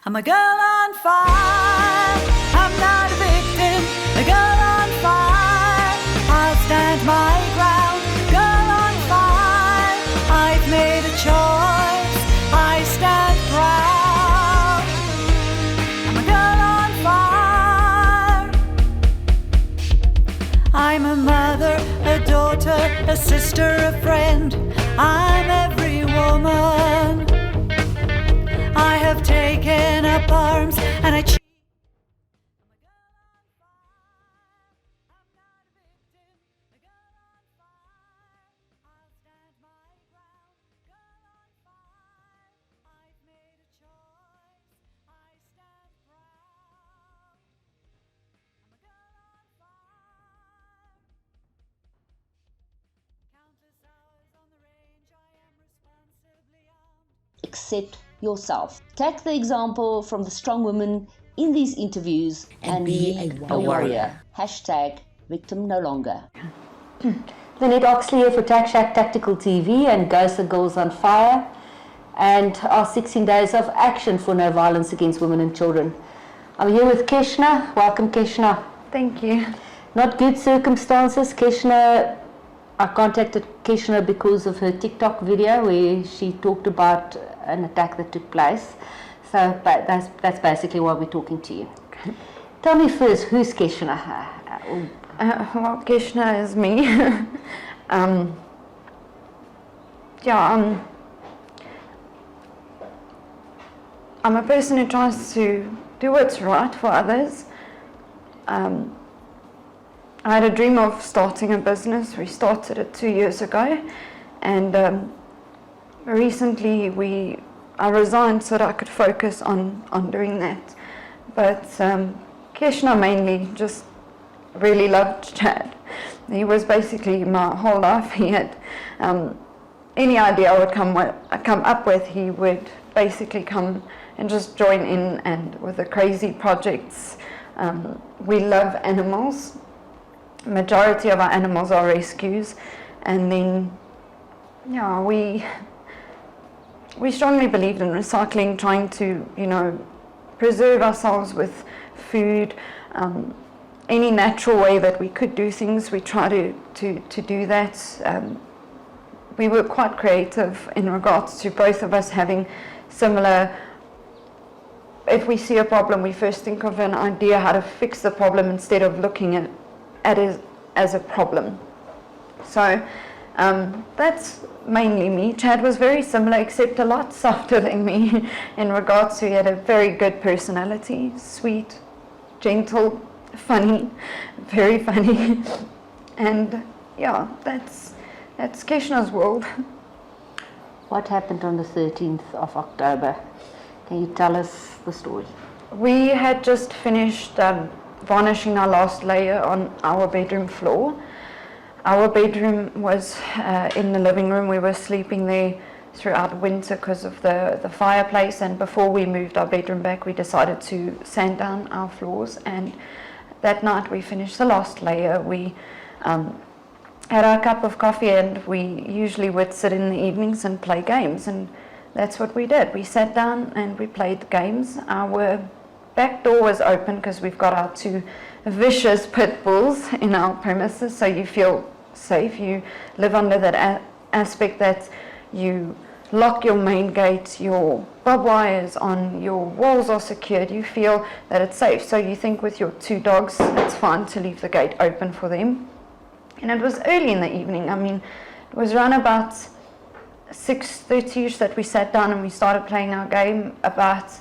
I'm a girl on fire, I'm not a victim, a girl on fire, I'll stand my ground, girl on fire, I've made a choice, I stand proud. I'm a girl on fire, I'm a mother, a daughter, a sister, a friend, I'm every woman. I have taken up arms and I choose. Accept yourself. Take the example from the strong women in these interviews and be a warrior. Hashtag victim no longer. Lynette Oxley here for Tax Shack Tactical TV and GOSA Girls on Fire, and our 16 days of action for no violence against women and children. I'm here with Keshna. Welcome, Keshna. Thank you. Not good circumstances. Keshna, I contacted Keshna because of her TikTok video where she talked about an attack that took place. So that's basically why we're talking to you. Tell me first, who's Keshna? Well, Keshna is me. I'm a person who tries to do what's right for others. I had a dream of starting a business. We started it 2 years ago, and recently I resigned so that I could focus on doing that. But Keshna mainly just really loved Chad. He was basically my whole life. He had any idea I would come up with, he would basically come and just join in, and with the crazy projects. We love animals. Majority of our animals are rescues, and then we strongly believed in recycling, trying to preserve ourselves with food, any natural way that we could do things. We try to do that. We were quite creative in regards to both of us having similar. If we see a problem, we first think of an idea how to fix the problem instead of looking at it as a problem. So that's mainly me. Chad was very similar, except a lot softer than me in regards to he had a very good personality, sweet, gentle, funny, very funny, and that's Keshna's world. What happened on the 13th of October? Can you tell us the story? We had just finished varnishing our last layer on our bedroom floor. Our bedroom was in the living room. We were sleeping there throughout winter because of the fireplace, and before we moved our bedroom back, we decided to sand down our floors, and that night we finished the last layer. We had our cup of coffee, and we usually would sit in the evenings and play games, and that's what we did. We sat down and we played games. Our back door was open because we've got our two vicious pit bulls in our premises, so you feel safe. You live under that aspect that you lock your main gate, your barbed wires on, your walls are secured, you feel that it's safe. So you think with your two dogs, it's fine to leave the gate open for them. And it was early in the evening. I mean, it was around about 6:30ish that we sat down and we started playing our game. About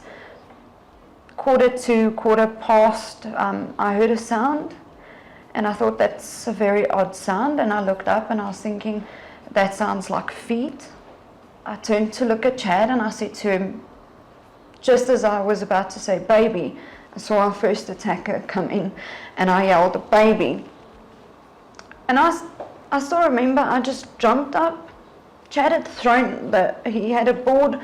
1:45, I heard a sound, and I thought that's a very odd sound, and I looked up and I was thinking, that sounds like feet. I turned to look at Chad and I said to him, just as I was about to say baby, I saw our first attacker come in and I yelled baby. And I still remember, I just jumped up. Chad had he had a board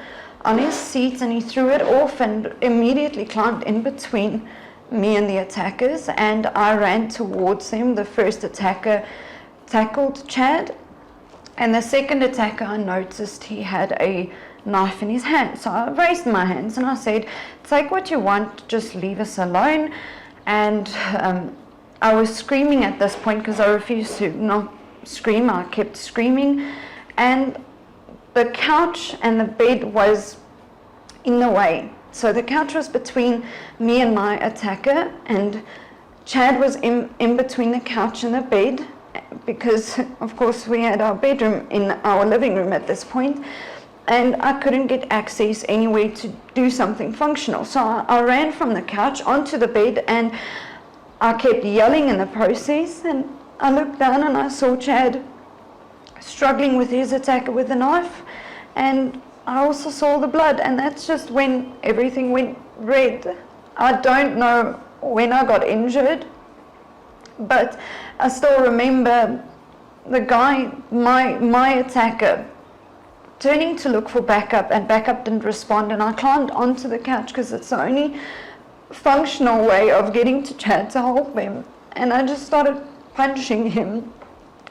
on his seat and he threw it off and immediately climbed in between me and the attackers, and I ran towards him. The first attacker tackled Chad, and the second attacker, I noticed he had a knife in his hand. So I raised my hands and I said, take what you want, just leave us alone. And I was screaming at this point because I refused to not scream. I kept screaming, and the couch and the bed was in the way. So the couch was between me and my attacker, and Chad was in between the couch and the bed, because of course we had our bedroom in our living room at this point, and I couldn't get access anywhere to do something functional. So I ran from the couch onto the bed, and I kept yelling in the process, and I looked down and I saw Chad struggling with his attacker with a knife, and I also saw the blood, and that's just when everything went red. I don't know when I got injured, but I still remember the guy, my attacker, turning to look for backup, and backup didn't respond, and I climbed onto the couch because it's the only functional way of getting to Chad to help him, and I just started punching him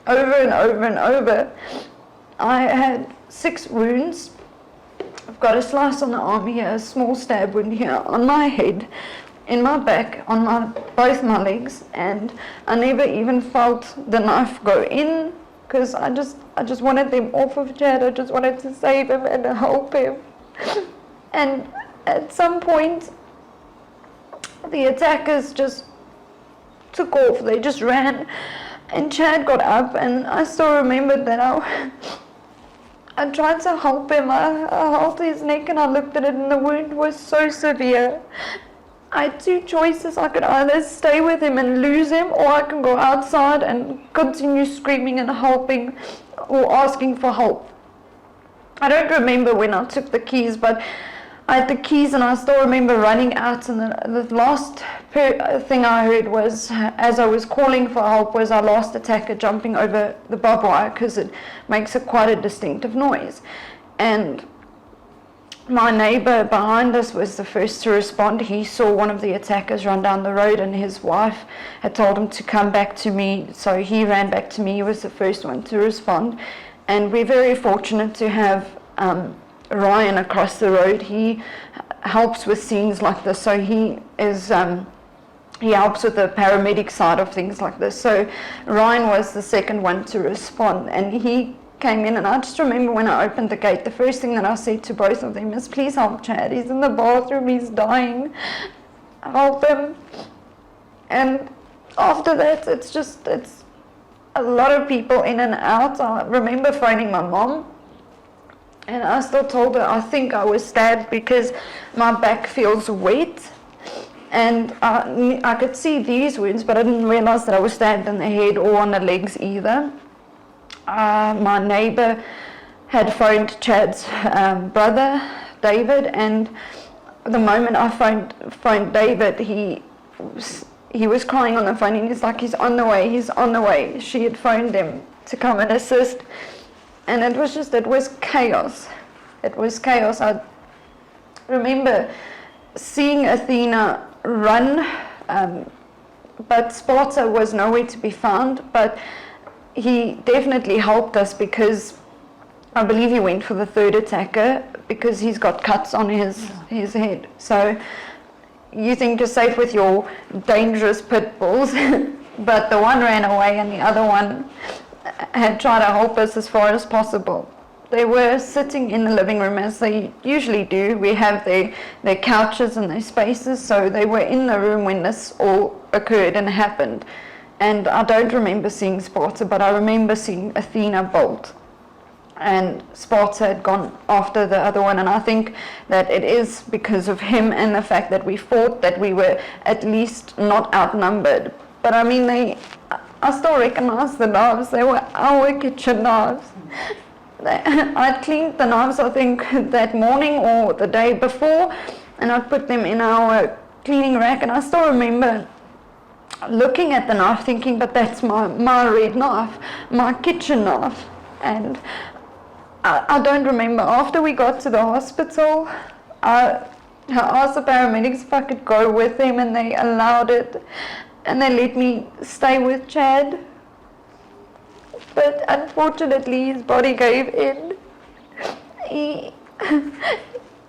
over and over and over. I had 6 wounds. I've got a slice on the arm here, a small stab wound here, on my head, in my back, on both my legs, and I never even felt the knife go in, because I just wanted them off of Chad. I just wanted to save him and help him. And at some point, the attackers just took off. They just ran, and Chad got up, and I still remembered that I tried to help him. I held his neck and I looked at it, and the wound was so severe. I had 2 choices. I could either stay with him and lose him, or I can go outside and continue screaming and helping or asking for help. I don't remember when I took the keys, but I had the keys, and I still remember running out, and the last thing I heard was, as I was calling for help, was our last attacker jumping over the barbed wire, because it makes quite a distinctive noise. And my neighbour behind us was the first to respond. He saw one of the attackers run down the road, and his wife had told him to come back to me, so he ran back to me. He was the first one to respond, and we're very fortunate to have Ryan across the road. He helps with scenes like this, so he helps with the paramedic side of things like this. So Ryan was the second one to respond, and he came in, and I just remember when I opened the gate, the first thing that I said to both of them is, please help Chad, he's in the bathroom, he's dying, help him. And after that, it's a lot of people in and out. I remember phoning my mom, and I still told her I think I was stabbed because my back feels wet, and I could see these wounds, but I didn't realize that I was stabbed in the head or on the legs either. My neighbour had phoned Chad's brother, David, and the moment I phoned David, he was crying on the phone, and he's like, he's on the way. She had phoned him to come and assist, and it was chaos. It was chaos. I remember seeing Athena run, but Sparta was nowhere to be found, but he definitely helped us, because I believe he went for the third attacker, because he's got cuts on his head. So you think you're safe with your dangerous pit bulls, but the one ran away and the other one had tried to help us as far as possible. They were sitting in the living room as they usually do. We have their couches and their spaces, so they were in the room when this all occurred and happened. And I don't remember seeing Sparta, but I remember seeing Athena bolt. And Sparta had gone after the other one, and I think that it is because of him and the fact that we fought, that we were at least not outnumbered. But I mean, I still recognize the knives. They were our kitchen knives. I'd cleaned the knives, I think, that morning or the day before, and I'd put them in our cleaning rack, and I still remember looking at the knife thinking, but that's my red knife, my kitchen knife. And I don't remember. After we got to the hospital, I asked the paramedics if I could go with them, and they allowed it, and they let me stay with Chad. But unfortunately, his body gave in.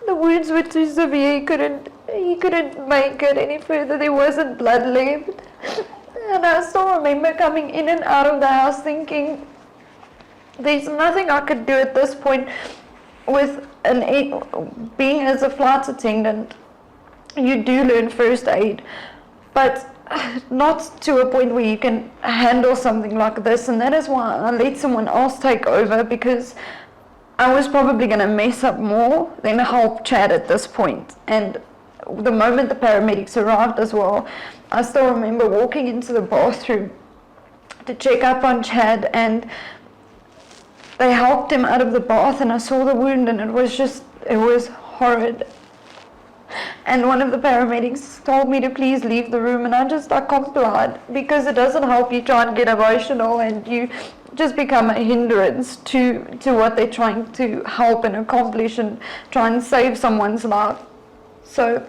the wounds were too severe. He couldn't make it any further. There wasn't blood left. And I still remember coming in and out of the house thinking, there's nothing I could do at this point with being as a flight attendant. You do learn first aid, but not to a point where you can handle something like this. And that is why I let someone else take over, because I was probably going to mess up more than help Chad at this point. And the moment the paramedics arrived as well, I still remember walking into the bathroom to check up on Chad, and they helped him out of the bath, and I saw the wound, and it was horrid. And one of the paramedics told me to please leave the room, and I complied, because it doesn't help you try and get emotional, and you just become a hindrance to what they're trying to help and accomplish and try and save someone's life. So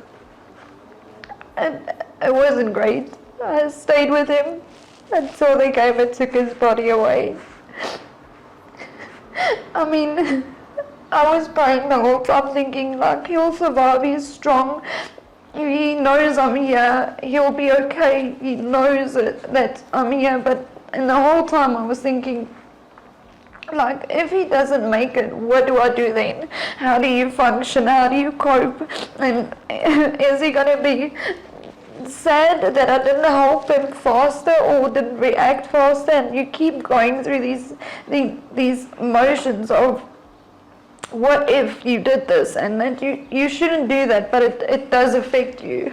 it wasn't great. I stayed with him until they came and took his body away. I mean, I was praying the whole time thinking, like, he'll survive, he's strong, he knows I'm here, he'll be okay, he knows that I'm here. But in the whole time I was thinking, like, if he doesn't make it, what do I do then? How do you function? How do you cope? And is he going to be sad that I didn't help him faster or didn't react faster? And you keep going through these motions of, what if you did this? And that you shouldn't do that, but it does affect you.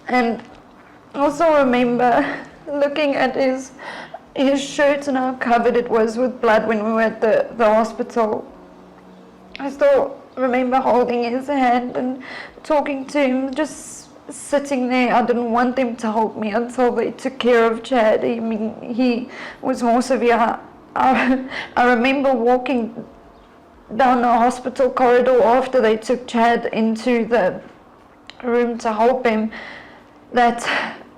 And also remember looking at his shirt and how covered it was with blood when we were at the hospital. I still remember holding his hand and talking to him, just sitting there. I didn't want them to help me until they took care of Chad. I mean, he was more severe. I remember walking down the hospital corridor after they took Chad into the room to help him, that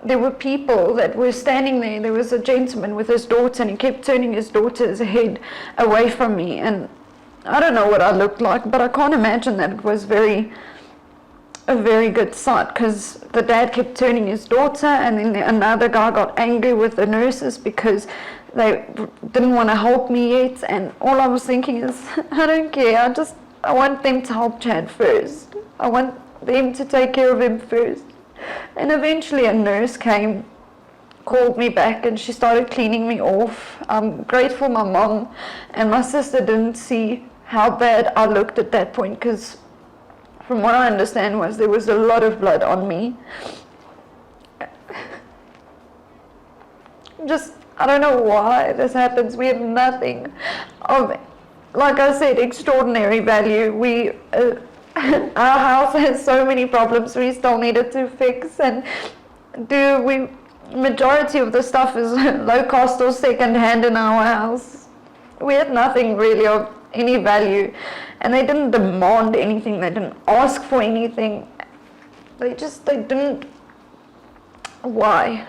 there were people that were standing there. There was a gentleman with his daughter, and he kept turning his daughter's head away from me. And I don't know what I looked like, but I can't imagine that it was a very good sight, because the dad kept turning his daughter, and then another guy got angry with the nurses because they didn't want to help me yet. And all I was thinking is, I don't care, I want them to help Chad first. I want them to take care of him first. And eventually a nurse came, called me back, and she started cleaning me off. I'm grateful my mom and my sister didn't see how bad I looked at that point, because from what I understand there was a lot of blood on me. I don't know why this happens. We have nothing of, like I said, extraordinary value. Our house has so many problems we still needed to fix, and majority of the stuff is low cost or second hand in our house. We had nothing really of any value, and they didn't demand anything, they didn't ask for anything, they didn't. Why?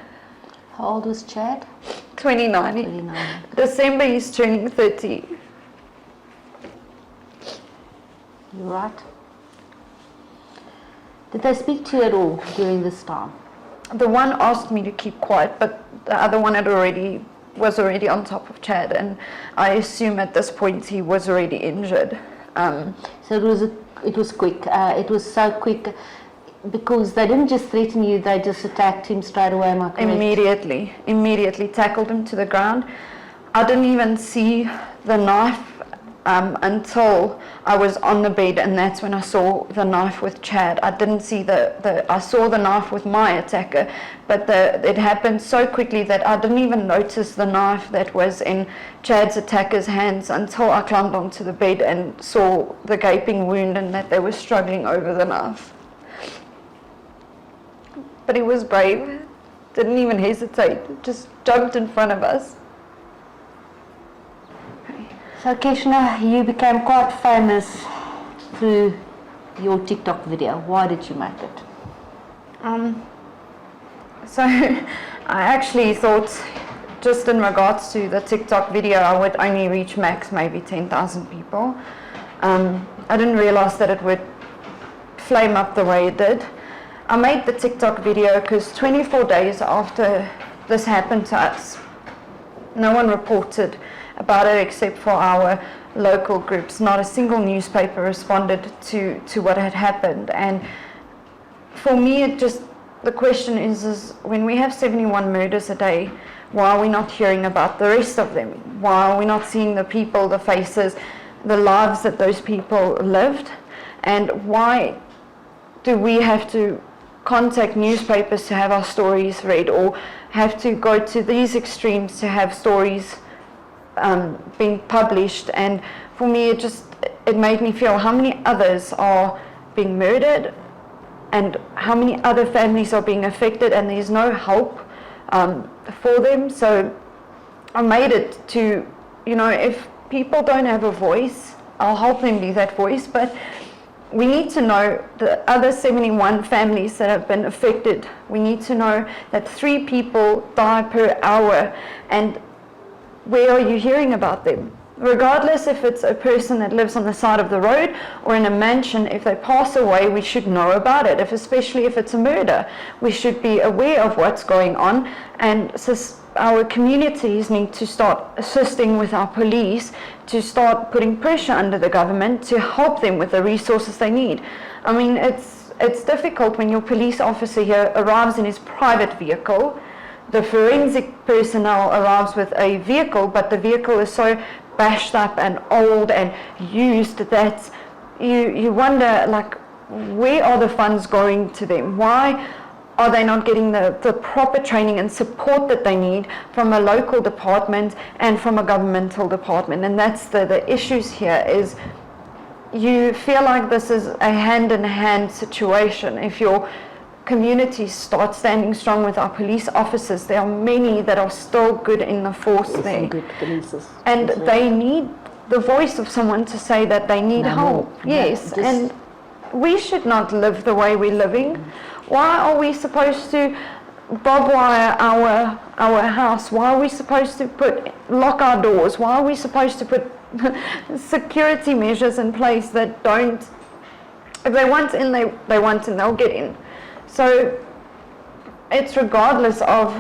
How old was Chad? 29. December he's turning 30. You're right. Did they speak to you at all during this time? The one asked me to keep quiet, but the other one was already on top of Chad, and I assume at this point he was already injured. So it was quick. It was so quick because they didn't just threaten you; they just attacked him straight away. Am I correct? Immediately tackled him to the ground. I didn't even see the knife until I was on the bed, and that's when I saw the knife with Chad. I didn't see I saw the knife with my attacker, but it happened so quickly that I didn't even notice the knife that was in Chad's attacker's hands until I climbed onto the bed and saw the gaping wound and that they were struggling over the knife. But he was brave, didn't even hesitate, just jumped in front of us. So Keshna, you became quite famous through your TikTok video. Why did you make it? So I actually thought, just in regards to the TikTok video, I would only reach max maybe 10,000 people. I didn't realize that it would flame up the way it did. I made the TikTok video because 24 days after this happened to us, no one reported about it except for our local groups. Not a single newspaper responded to what had happened. And for me, the question is when we have 71 murders a day, why are we not hearing about the rest of them? Why are we not seeing the people, the faces, the lives that those people lived? And why do we have to contact newspapers to have our stories read, or have to go to these extremes to have stories being published? And for me, it made me feel how many others are being murdered and how many other families are being affected, and there's no help for them. So I made it to, if people don't have a voice, I'll help them be that voice, but we need to know the other 71 families that have been affected. We need to know that 3 people die per hour, and where are you hearing about them? Regardless if it's a person that lives on the side of the road or in a mansion, if they pass away, we should know about it. Especially if it's a murder, we should be aware of what's going on, and our communities need to start assisting with our police, to start putting pressure under the government to help them with the resources they need. I mean, it's difficult when your police officer here arrives in his private vehicle. The forensic personnel arrives with a vehicle, but the vehicle is so bashed up and old and used that you wonder, like, where are the funds going to them? Why are they not getting the proper training and support that they need from a local department and from a governmental department? And that's the issues here, is you feel like this is a hand-in-hand situation. If your communities start standing strong with our police officers, there are many that are still good in the force there. Good polices. And they need the voice of someone to say that they need help. Yes, and we should not live the way we're living. Why are we supposed to barbed wire our house? Why are we supposed to lock our doors? Why are we supposed to put security measures in place that don't, if they want in, they want in, they'll get in. So it's regardless of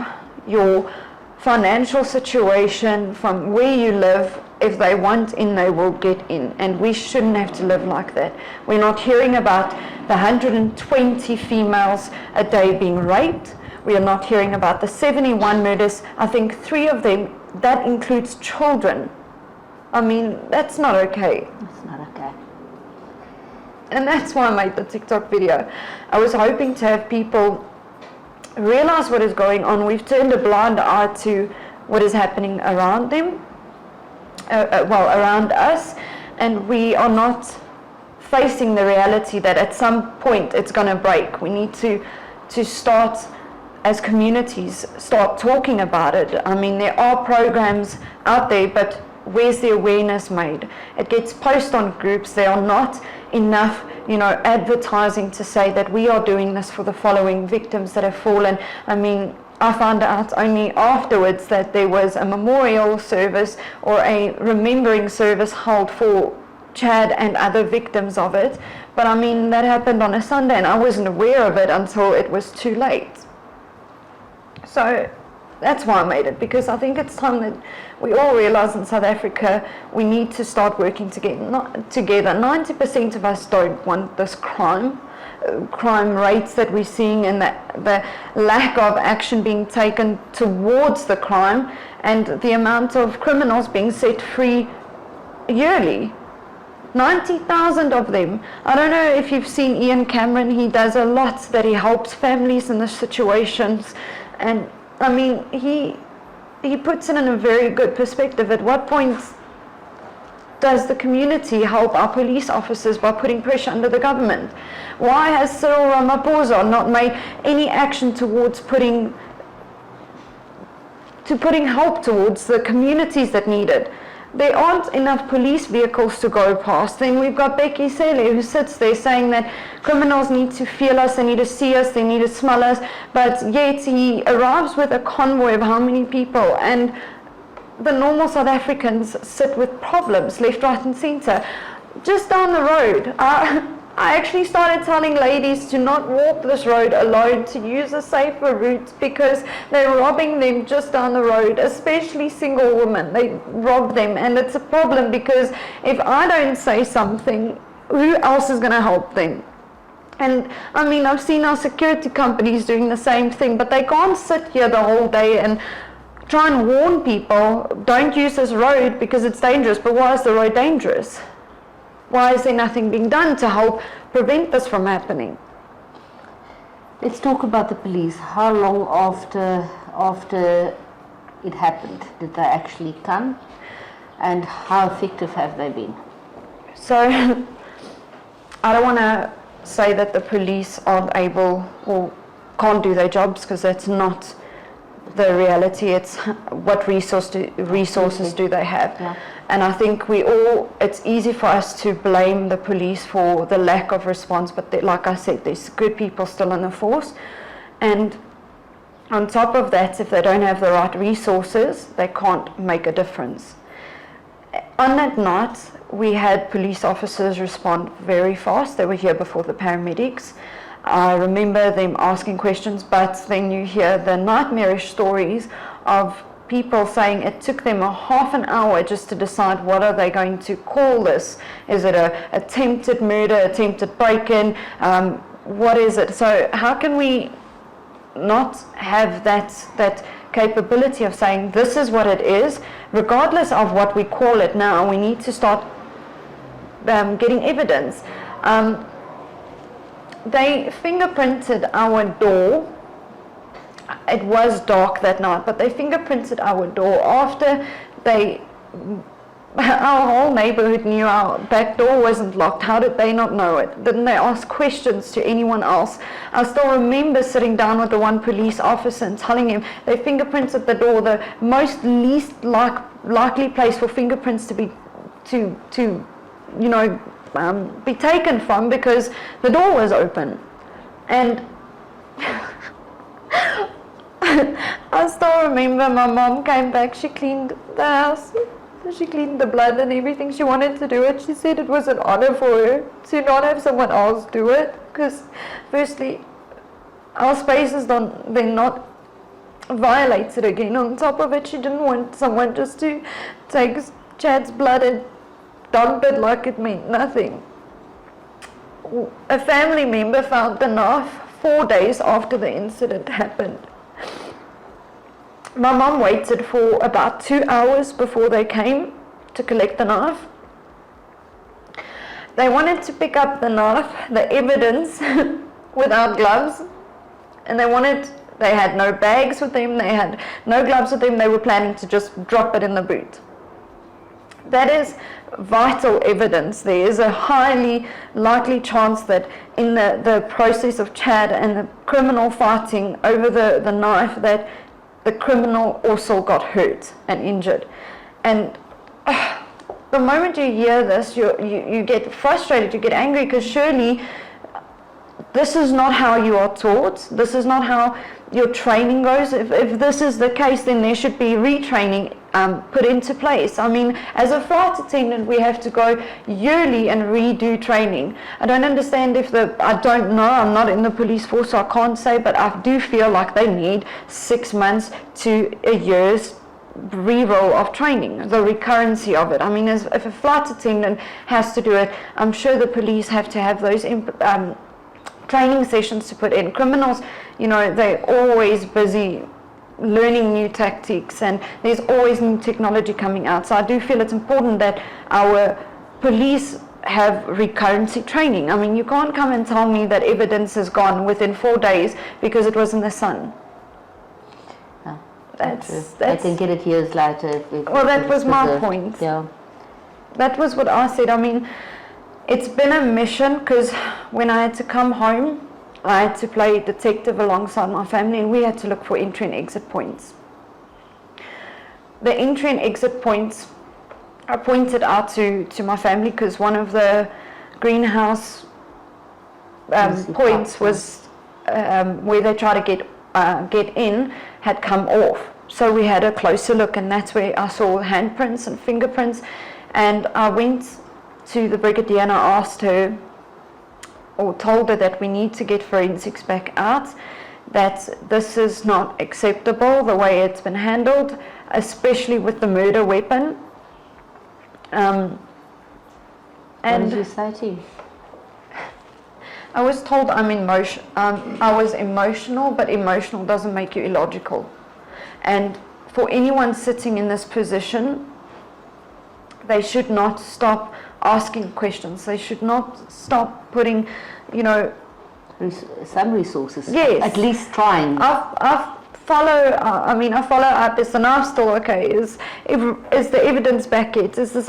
your financial situation, from where you live, if they want in, they will get in. And we shouldn't have to live like that. We're not hearing about the 120 females a day being raped. We are not hearing about the 71 murders. I think 3 of them, that includes children. I mean, that's not okay. It's not okay. And that's why I made the TikTok video. I was hoping to have people realize what is going on. We've turned a blind eye to what is happening around them, around us, and we are not facing the reality that at some point it's going to break. We need to start, as communities, start talking about it. I mean, there are programs out there, but where's the awareness made? It gets posted on groups. There are not enough, advertising to say that we are doing this for the following victims that have fallen. I mean, I found out only afterwards that there was a memorial service or a remembering service held for Chad and other victims of it. But I mean, that happened on a Sunday and I wasn't aware of it until it was too late. So that's why I made it, because I think it's time that we all realize in South Africa we need to start working together. 90% of us don't want this crime rates that we're seeing, and the lack of action being taken towards the crime, and the amount of criminals being set free yearly. 90,000 of them. I don't know if you've seen Ian Cameron. He does a lot that he helps families in the situations, and I mean, he puts it in a very good perspective. At what point does the community help our police officers by putting pressure under the government? Why has Cyril Ramaphosa not made any action towards putting help towards the communities that need it? There aren't enough police vehicles to go past. Then we've got Becky Cele, who sits there saying that criminals need to feel us, they need to see us, they need to smell us, but yet he arrives with a convoy of how many people, and the normal South Africans sit with problems left, right and centre. just down the road. I actually started telling ladies to not walk this road alone, to use a safer route, because they're robbing them just down the road, especially single women. They rob them, and it's a problem because if I don't say something, who else is going to help them? And I mean, I've seen our security companies doing the same thing, but they can't sit here the whole day and try and warn people, don't use this road because it's dangerous. But why is the road dangerous? Why is there nothing being done to help prevent this from happening? Let's talk about the police. How long after it happened did they actually come, and how effective have they been? So, I don't want to say that the police aren't able or can't do their jobs, because that's not the reality. It's what resources do they have. Yeah. And I think it's easy for us to blame the police for the lack of response, but like I said, there's good people still in the force. And on top of that, if they don't have the right resources, they can't make a difference. On that night, we had police officers respond very fast. They were here before the paramedics. I remember them asking questions, but then you hear the nightmarish stories of people saying it took them a half an hour just to decide what are they going to call this. Is it a attempted murder, attempted break-in? What is it? So how can we not have that capability of saying this is what it is, regardless of what we call it now? We need to start getting evidence. They fingerprinted our door. It was dark that night, but they fingerprinted our door after our whole neighborhood knew our back door wasn't locked. How did they not know it? Didn't they ask questions to anyone else? I still remember sitting down with the one police officer and telling him they fingerprinted the door, the most least likely place for fingerprints to be be taken from, because the door was open. And I still remember my mom came back, she cleaned the house, she cleaned the blood and everything. She wanted to do it. She said it was an honor for her to not have someone else do it, because firstly, our spaces they're not violated again. On top of it, she didn't want someone just to take Chad's blood and dump it like it meant nothing. A family member found the knife 4 days after the incident happened. My mom waited for about 2 hours before they came to collect the knife. They wanted to pick up the knife, the evidence, without gloves, and they had no bags with them, they had no gloves with them. They were planning to just drop it in the boot. That is vital evidence. There is a highly likely chance that in the process of Chad and the criminal fighting over the knife, that the criminal also got hurt and injured. And the moment you hear this, you get frustrated, you get angry, because surely this is not how you are taught. This is not how your training goes. If this is the case, then there should be retraining put into place. I mean, as a flight attendant, we have to go yearly and redo training. I don't understand I don't know, I'm not in the police force, so I can't say, but I do feel like they need 6 months to a year's re-roll of training, the recurrency of it. I mean, if a flight attendant has to do it, I'm sure the police have to have those training sessions to put in. Criminals, they're always busy learning new tactics, and there's always new technology coming out. So I do feel it's important that our police have recurrency training. I mean, you can't come and tell me that evidence is gone within 4 days because it was in the sun. No, that's I can get it years later. Well, that was my point. Yeah. That was what I said. I mean, it's been a mission, because when I had to come home, I had to play detective alongside my family, and we had to look for entry and exit points. The entry and exit points I pointed out to my family, because one of the greenhouse points was where they try to get in had come off. So we had a closer look, and that's where I saw handprints and fingerprints, and I went to the brigadier, and I asked her, or told her, that we need to get forensics back out, that this is not acceptable, the way it's been handled, especially with the murder weapon. What did you say to you? I was told I was emotional, but emotional doesn't make you illogical. And for anyone sitting in this position, they should not stop asking questions. They should not stop putting, Some resources. Yes. At least trying. I follow up. Is the knife still okay? Is the evidence back yet? Is this?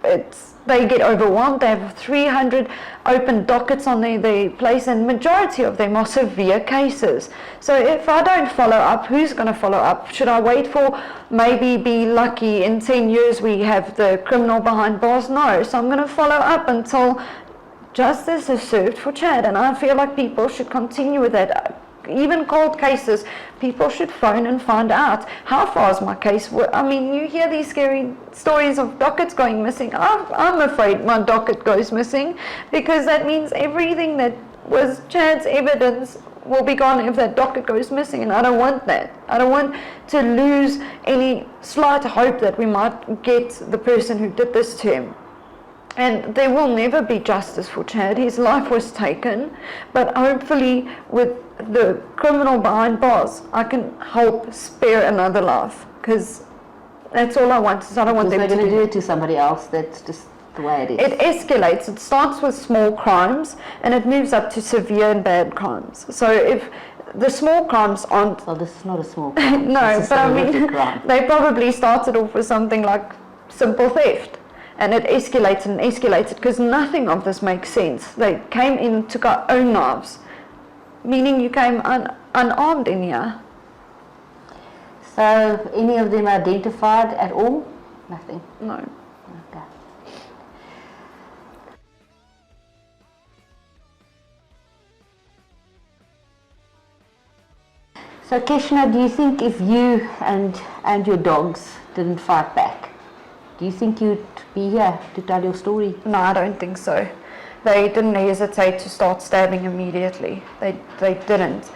It's. They get overwhelmed. They have 300 open dockets on their place, and majority of them are severe cases. So if I don't follow up, who's going to follow up? Should I wait for, maybe be lucky in 10 years we have the criminal behind bars? No. So I'm going to follow up until justice is served for Chad, and I feel like people should continue with that. Even cold cases, people should phone and find out, how far is my case? You hear these scary stories of dockets going missing. I'm afraid my docket goes missing, because that means everything that was Chad's evidence will be gone if that docket goes missing, and I don't want that. I don't want to lose any slight hope that we might get the person who did this to him. And there will never be justice for Chad. His life was taken, but hopefully with the criminal behind bars, I can help spare another life, because that's all I want. I don't want them to do it to somebody else. That's just the way it is. It escalates. It starts with small crimes, and it moves up to severe and bad crimes. So if the small crimes aren't... Well, this is not a small crime. No, but they probably started off with something like simple theft. And it escalated and escalated, because nothing of this makes sense. They came in, took our own knives, meaning you came unarmed in here. So, any of them identified at all? Nothing? No. Okay. So, Keshna, do you think if you and your dogs didn't fight back, do you think you'd be here to tell your story? No, I don't think so. They didn't hesitate to start stabbing immediately. They didn't.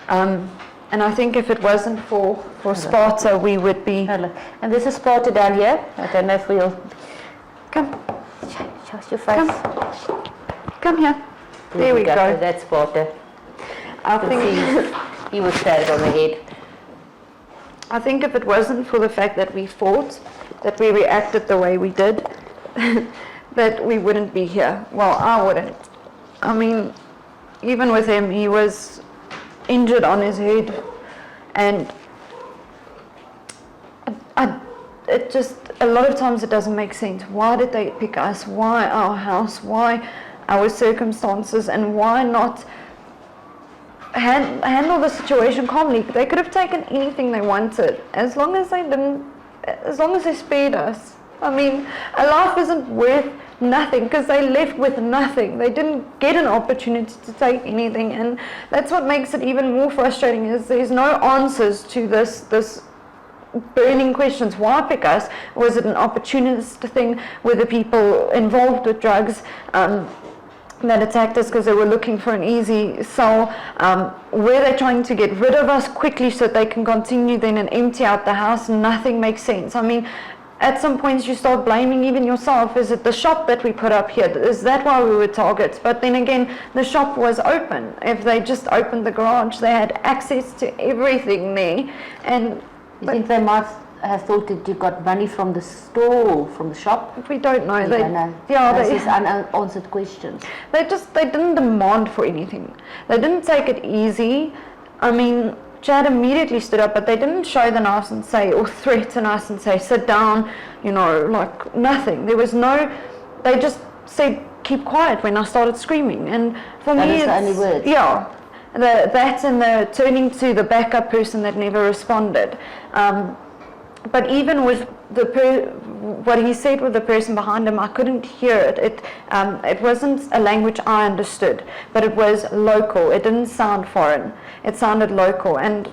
And I think if it wasn't for Sparta, we would be... Hello. And there's a Sparta down here. I don't know if we'll... Come. Show your face. Come here. There we go. That's Sparta. I think he was stabbed on the head. I think if it wasn't for the fact that we fought, that we reacted the way we did, that we wouldn't be here. Well, I wouldn't. Even with him, he was injured on his head, and it just, a lot of times it doesn't make sense. Why did they pick us? Why our house? Why our circumstances? And why not handle the situation calmly? They could have taken anything they wanted, as long as they spared us. A life isn't worth nothing, because they left with nothing. They didn't get an opportunity to take anything, and that's what makes it even more frustrating, is there's no answers to this burning questions. Why pick us? Was it an opportunist thing? Were the people involved with drugs that attacked us because they were looking for an easy sell? Were they trying to get rid of us quickly so that they can continue then and empty out the house? Nothing makes sense. At some points you start blaming even yourself. Is it the shop that we put up here? Is that why we were targets? But then again, the shop was open. If they just opened the garage, they had access to everything there. And you think they might have thought that you got money from the store or from the shop? We don't know. We don't know. Yeah, these unanswered questions. They didn't demand for anything. They didn't take it easy. Chad immediately stood up, but they didn't show the knives and say, or threaten us and say, sit down, like nothing. There was no, they just said, keep quiet when I started screaming. And for me, it's the only words. Yeah. That and the turning to the backup person that never responded. But even with what he said with the person behind him, I couldn't hear it. It wasn't a language I understood, but it was local. It didn't sound foreign. It sounded local. And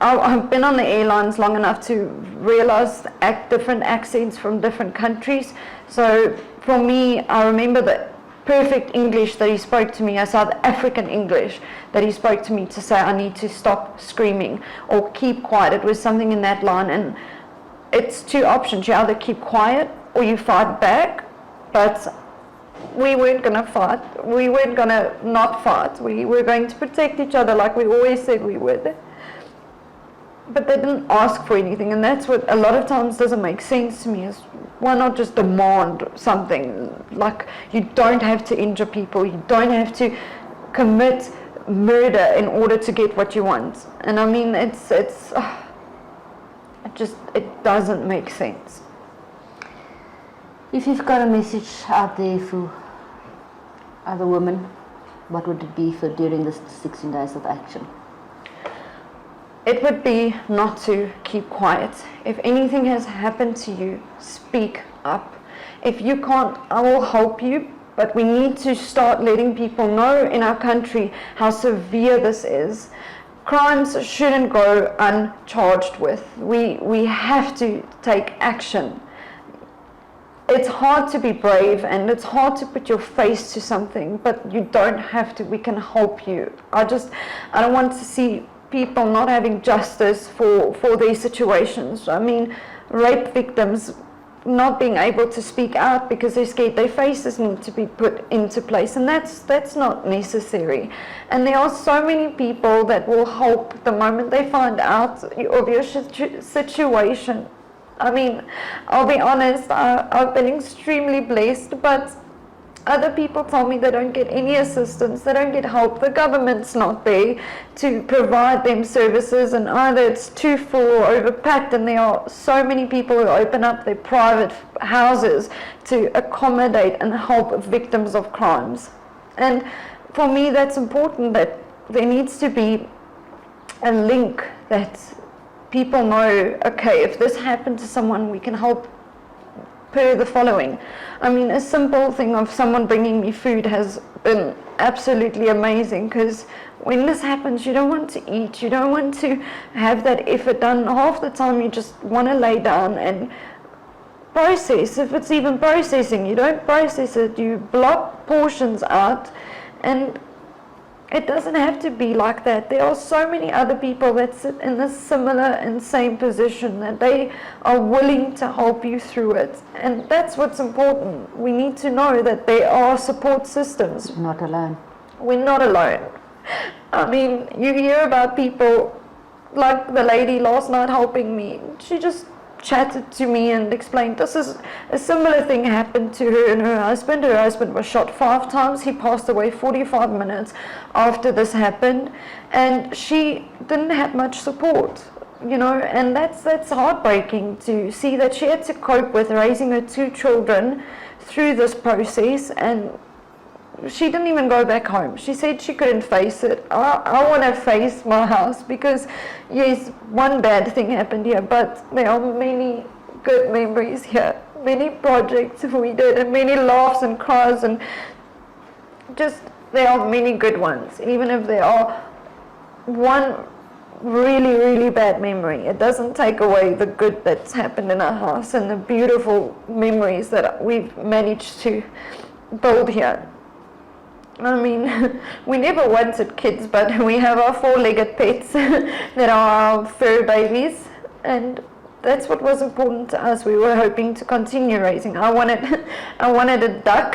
I've been on the airlines long enough to realize different accents from different countries. So for me, I remember the perfect English that he spoke to me, a South African English that he spoke to me to say I need to stop screaming or keep quiet. It was something in that line, and it's two options. You either keep quiet or you fight back, but we weren't going to fight. We weren't going to not fight. We were going to protect each other like we always said we would. But they didn't ask for anything, and that's what a lot of times doesn't make sense to me, is why not just demand something? Like, you don't have to injure people, you don't have to commit murder in order to get what you want. And I mean, it doesn't make sense. If you've got a message out there for other women, what would it be for during the 16 days of action? It would be not to keep quiet. If anything has happened to you, speak up. If you can't, I will help you, but we need to start letting people know in our country how severe this is. Crimes shouldn't go uncharged with. We have to take action. It's hard to be brave and it's hard to put your face to something, but you don't have to. We can help you. I don't want to see people not having justice for their situations. I mean, rape victims not being able to speak out because they're scared. Their faces need to be put into place, and that's not necessary. And there are so many people that will help the moment they find out of your situation. I mean, I'll be honest, I've been extremely blessed, but other people tell me they don't get any assistance, they don't get help, the government's not there to provide them services, and either it's too full or overpacked, and there are so many people who open up their private houses to accommodate and help victims of crimes. And for me, that's important, that there needs to be a link that people know, okay, if this happened to someone, we can help per the following. I mean, a simple thing of someone bringing me food has been absolutely amazing, because when this happens, you don't want to eat, you don't want to have that effort done. Half the time you just want to lay down and process. If it's even processing, you don't process it, you block portions out, and it doesn't have to be like that. There are so many other people that sit in this similar and same position, that they are willing to help you through it. And that's what's important. We need to know that there are support systems. You're not alone. We're not alone. I mean, you hear about people like the lady last night helping me. She just chatted to me and explained this is a similar thing happened to her and her husband. Her husband was shot 5 times. He passed away 45 minutes after this happened, and she didn't have much support, you know, and that's heartbreaking to see that she had to cope with raising her 2 children through this process, and she didn't even go back home. She said she couldn't face it. I want to face my house, because yes, one bad thing happened here, but there are many good memories here, many projects we did, and many laughs and cries, and just there are many good ones. Even if there are one really, really bad memory, it doesn't take away the good that's happened in our house and the beautiful memories that we've managed to build here. I mean, we never wanted kids, but we have our 4-legged pets that are our fur babies, and that's what was important to us. We were hoping to continue raising. I wanted a duck.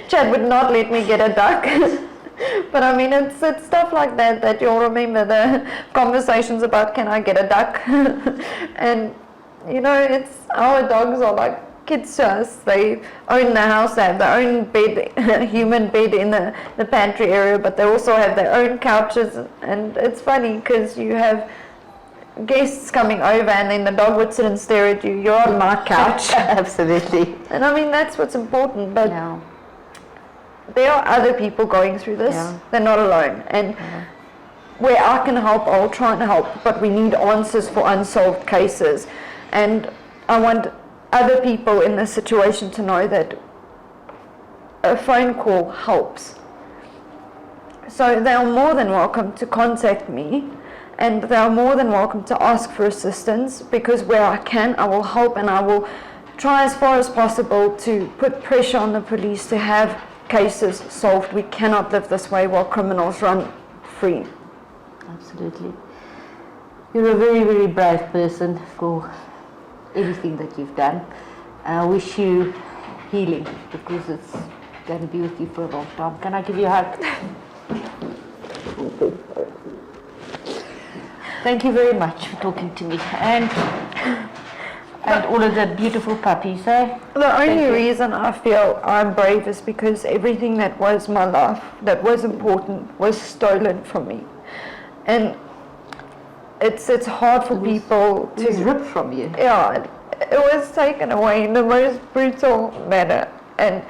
Chad would not let me get a duck. But I mean, it's stuff like that you'll remember, the conversations about, can I get a duck? And you know, it's, our dogs are like kids to us. They own the house, they have their own bed, human bed in the pantry area, but they also have their own couches. And it's funny because you have guests coming over and then the dog would sit and stare at you. You're on my couch. Absolutely. And I mean, that's what's important, but there are other people going through this. They're not alone, and where I can help, I'll try and help, but we need answers for unsolved cases. And I want other people in this situation to know that a phone call helps. So they are more than welcome to contact me, and they are more than welcome to ask for assistance, because where I can, I will help, and I will try as far as possible to put pressure on the police to have cases solved. We cannot live this way while criminals run free. Absolutely. You're a very, very brave person for everything that you've done. I wish you healing, because it's going to be with you for a long time. Can I give you a hug? Thank you very much for talking to me, and all of the beautiful puppies, eh? The only reason I feel I'm brave is because everything that was my life, that was important, was stolen from me. And it's hard for people to... It was ripped from you. Yeah, it was taken away in the most brutal manner. And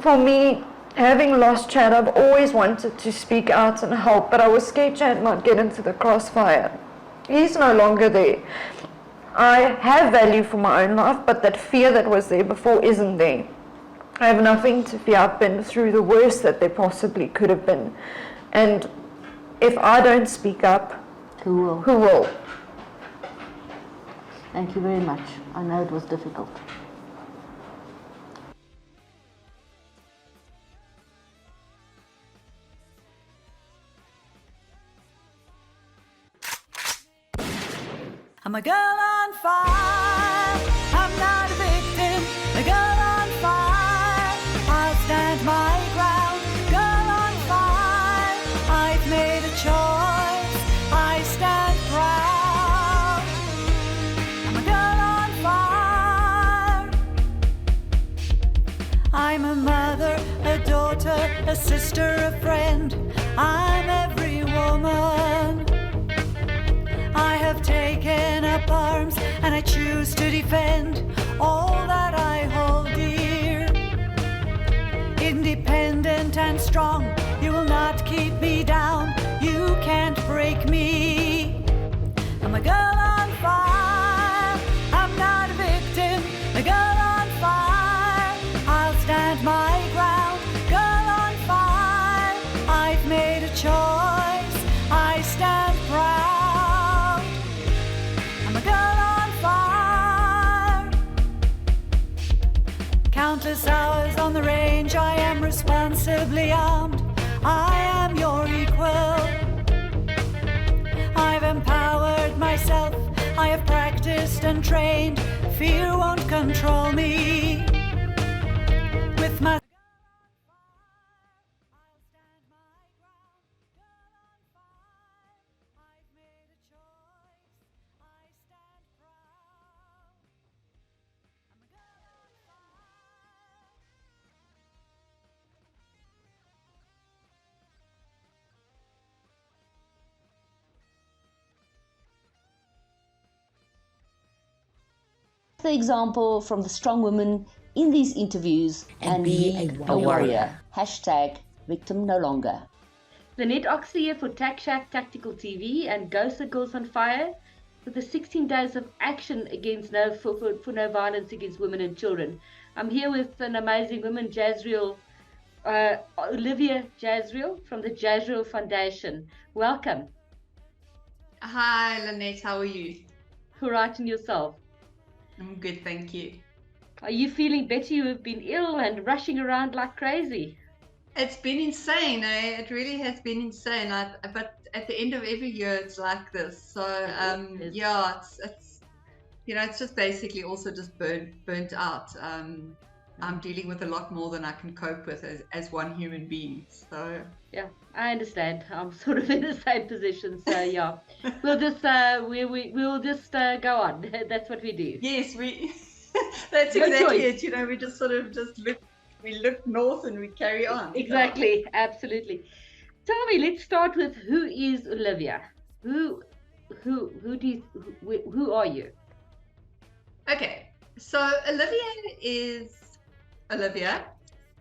for me, having lost Chad, I've always wanted to speak out and help, but I was scared Chad might get into the crossfire. He's no longer there. I have value for my own life, but that fear that was there before isn't there. I have nothing to fear. I've been through the worst that there possibly could have been. And if I don't speak up, Who will? who will? Thank you very much. I know it was difficult. I'm a girl on fire, I'm not a victim, a girl on fire, I'll stand my ground, girl on fire, I've made a choice, I stand proud. I'm a girl on fire, I'm a mother, a daughter, a sister, a friend, I'm every woman. I have taken up arms and I choose to defend all that I hold dear. Independent and strong, you will not keep me down, you can't break me. I'm a girl on fire, I'm not a victim, a girl on fire, I'll stand my ground, girl on fire, I've made a choice, I stand proud. Countless hours on the range, I am responsibly armed, I am your equal. I've empowered myself, I have practiced and trained, fear won't control me. With my the example from the strong women in these interviews and be a warrior. Hashtag victim no longer. Lynette Oxley here for Tac Shack Tactical TV and GOSA Girls on Fire with the 16 days of action against for no violence against women and children. I'm here with an amazing woman, Jasriel, Olivia Jasriel from the Jasriel Foundation. Welcome. Hi Lynette, how are you? All right, and yourself? I'm good, thank you. Are you feeling better? You have been ill and rushing around like crazy. It's been insane, eh? It really has been insane. But at the end of every year, it's like this. So yeah, it's it's just basically also just burnt out. I'm dealing with a lot more than I can cope with as one human being. So yeah, I understand. I'm sort of in the same position. So yeah, we'll just we'll just go on. That's what we do. Yes, that's No exactly choice. it. We just sort of look north and we carry on. Exactly, absolutely. Tell me, let's start with who is Olivia? Who are you? Okay, so Olivia is Olivia,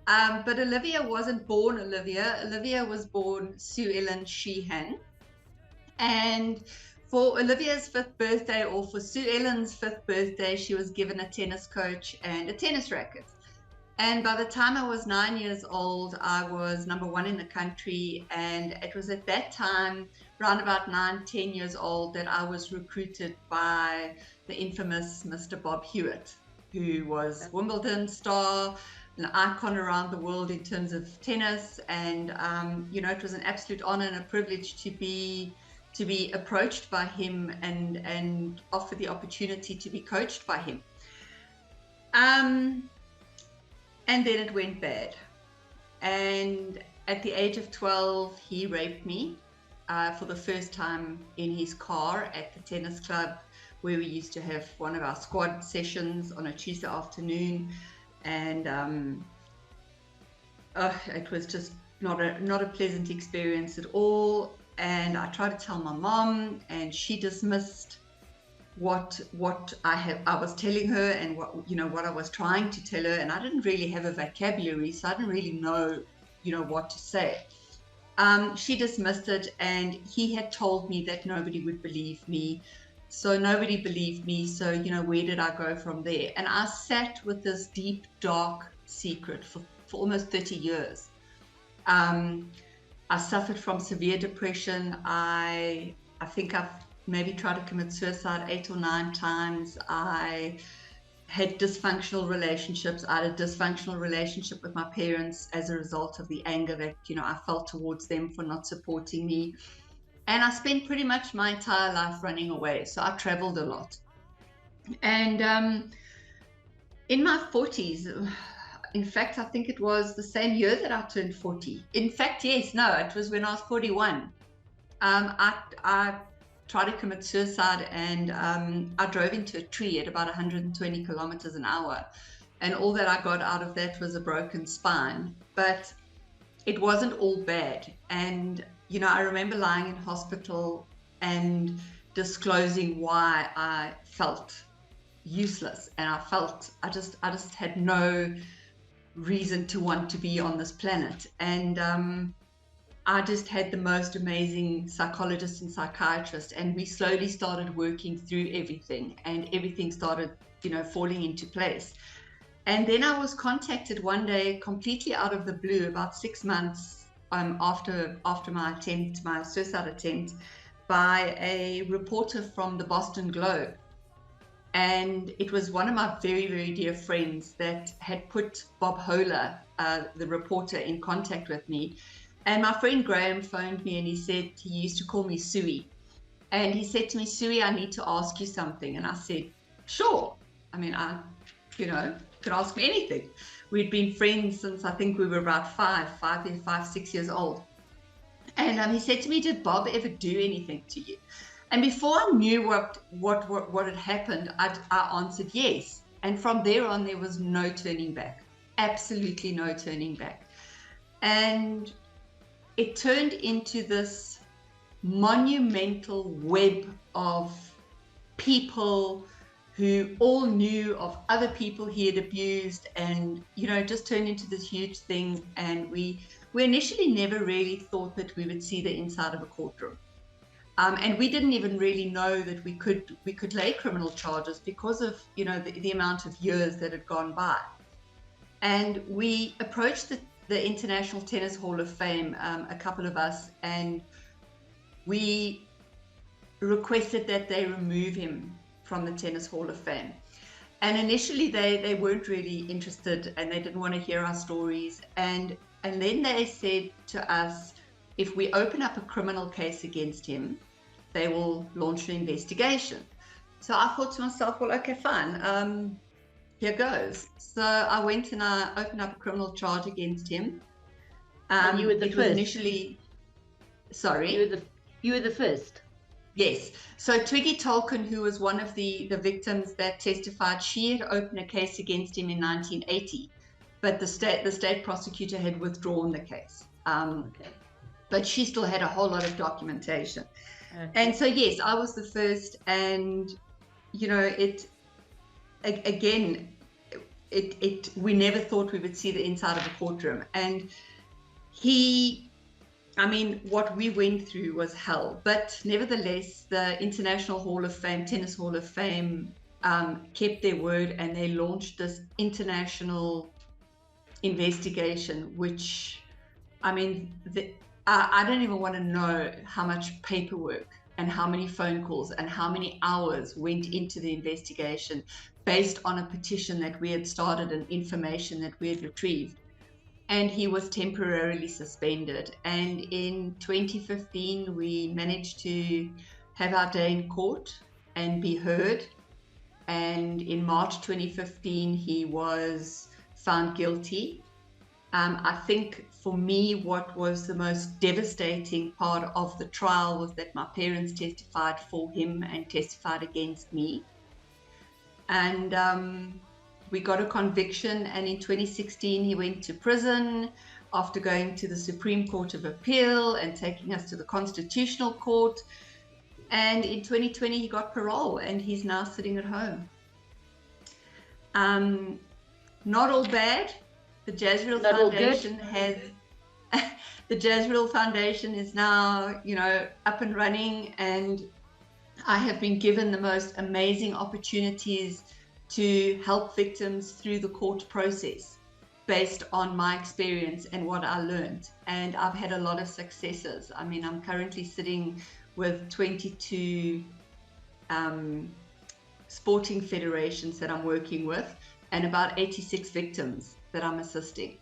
but Olivia wasn't born Olivia. Olivia was born Sue Ellen Sheehan. And for Olivia's 5th birthday, or for Sue Ellen's 5th birthday, she was given a tennis coach and a tennis racket. And by the time I was 9 years old, I was #1 in the country. And it was at that time, around about 9-10 years old, that I was recruited by the infamous Mr. Bob Hewitt, who was Wimbledon star, an icon around the world in terms of tennis. And, it was an absolute honor and a privilege to be approached by him and offered the opportunity to be coached by him. And then it went bad. And at the age of 12, he raped me for the first time in his car at the tennis club, where we used to have one of our squad sessions on a Tuesday afternoon. And it was just not a pleasant experience at all. And I tried to tell my mom, and she dismissed what I was telling her and what I was trying to tell her. And I didn't really have a vocabulary, so I didn't really know what to say. She dismissed it, and he had told me that nobody would believe me. So nobody believed me. So, where did I go from there? And I sat with this deep, dark secret for almost 30 years. I suffered from severe depression. I think I've maybe tried to commit suicide 8 or 9 times. I had dysfunctional relationships. I had a dysfunctional relationship with my parents as a result of the anger that, I felt towards them for not supporting me. And I spent pretty much my entire life running away. So I traveled a lot. And in my 40s, in fact, I think it was the same year that I turned 40. In fact, yes, no, it was when I was 41. I tried to commit suicide, and I drove into a tree at about 120 kilometers an hour. And all that I got out of that was a broken spine. But it wasn't all bad. And, I remember lying in hospital and disclosing why I felt useless. And I just had no reason to want to be on this planet. And I just had the most amazing psychologist and psychiatrist, and we slowly started working through everything, and everything started, falling into place. And then I was contacted one day completely out of the blue, about 6 months after my suicide attempt, by a reporter from the Boston Globe. And it was one of my very, very dear friends that had put Bob Holer, the reporter, in contact with me. And my friend Graham phoned me, and he used to call me Suey. And he said to me, Suey, I need to ask you something. And I said, sure. I mean, could ask me anything. We'd been friends since I think we were about 6 years old. And he said to me, did Bob ever do anything to you? And before I knew what had happened, I answered yes. And from there on, there was no turning back. Absolutely no turning back. And it turned into this monumental web of people who all knew of other people he had abused, and just turned into this huge thing. And we initially never really thought that we would see the inside of a courtroom. And we didn't even really know that we could lay criminal charges because of the amount of years that had gone by. And we approached the International Tennis Hall of Fame, a couple of us, and we requested that they remove him from the Tennis Hall of Fame. And initially they weren't really interested, and they didn't want to hear our stories. And then they said to us, if we open up a criminal case against him, they will launch an investigation. So I thought to myself, well, okay, fine. Here goes. So I went and I opened up a criminal charge against him. And you were the first. Initially, sorry. You were the first. Yes. So Twiggy Tolkien, who was one of the victims that testified, she had opened a case against him in 1980, but the state prosecutor had withdrawn the case. Okay. But she still had a whole lot of documentation. Okay. And so, yes, I was the first, and we never thought we would see the inside of a courtroom. And what we went through was hell. But nevertheless, the International Hall of Fame, Tennis Hall of Fame, kept their word, and they launched this international investigation, which, I don't even want to know how much paperwork and how many phone calls and how many hours went into the investigation based on a petition that we had started and information that we had retrieved. And he was temporarily suspended. And in 2015, we managed to have our day in court and be heard. And in March 2015, he was found guilty. I think for me, what was the most devastating part of the trial was that my parents testified for him and testified against me. And we got a conviction, and in 2016 he went to prison after going to the Supreme Court of Appeal and taking us to the Constitutional Court. And in 2020 he got parole, and he's now sitting at home. Not all bad. The Jasriel Foundation has the Jasriel Foundation is now, up and running, and I have been given the most amazing opportunities to help victims through the court process based on my experience and what I learned. And I've had a lot of successes. I mean, I'm currently sitting with 22 sporting federations that I'm working with and about 86 victims that I'm assisting.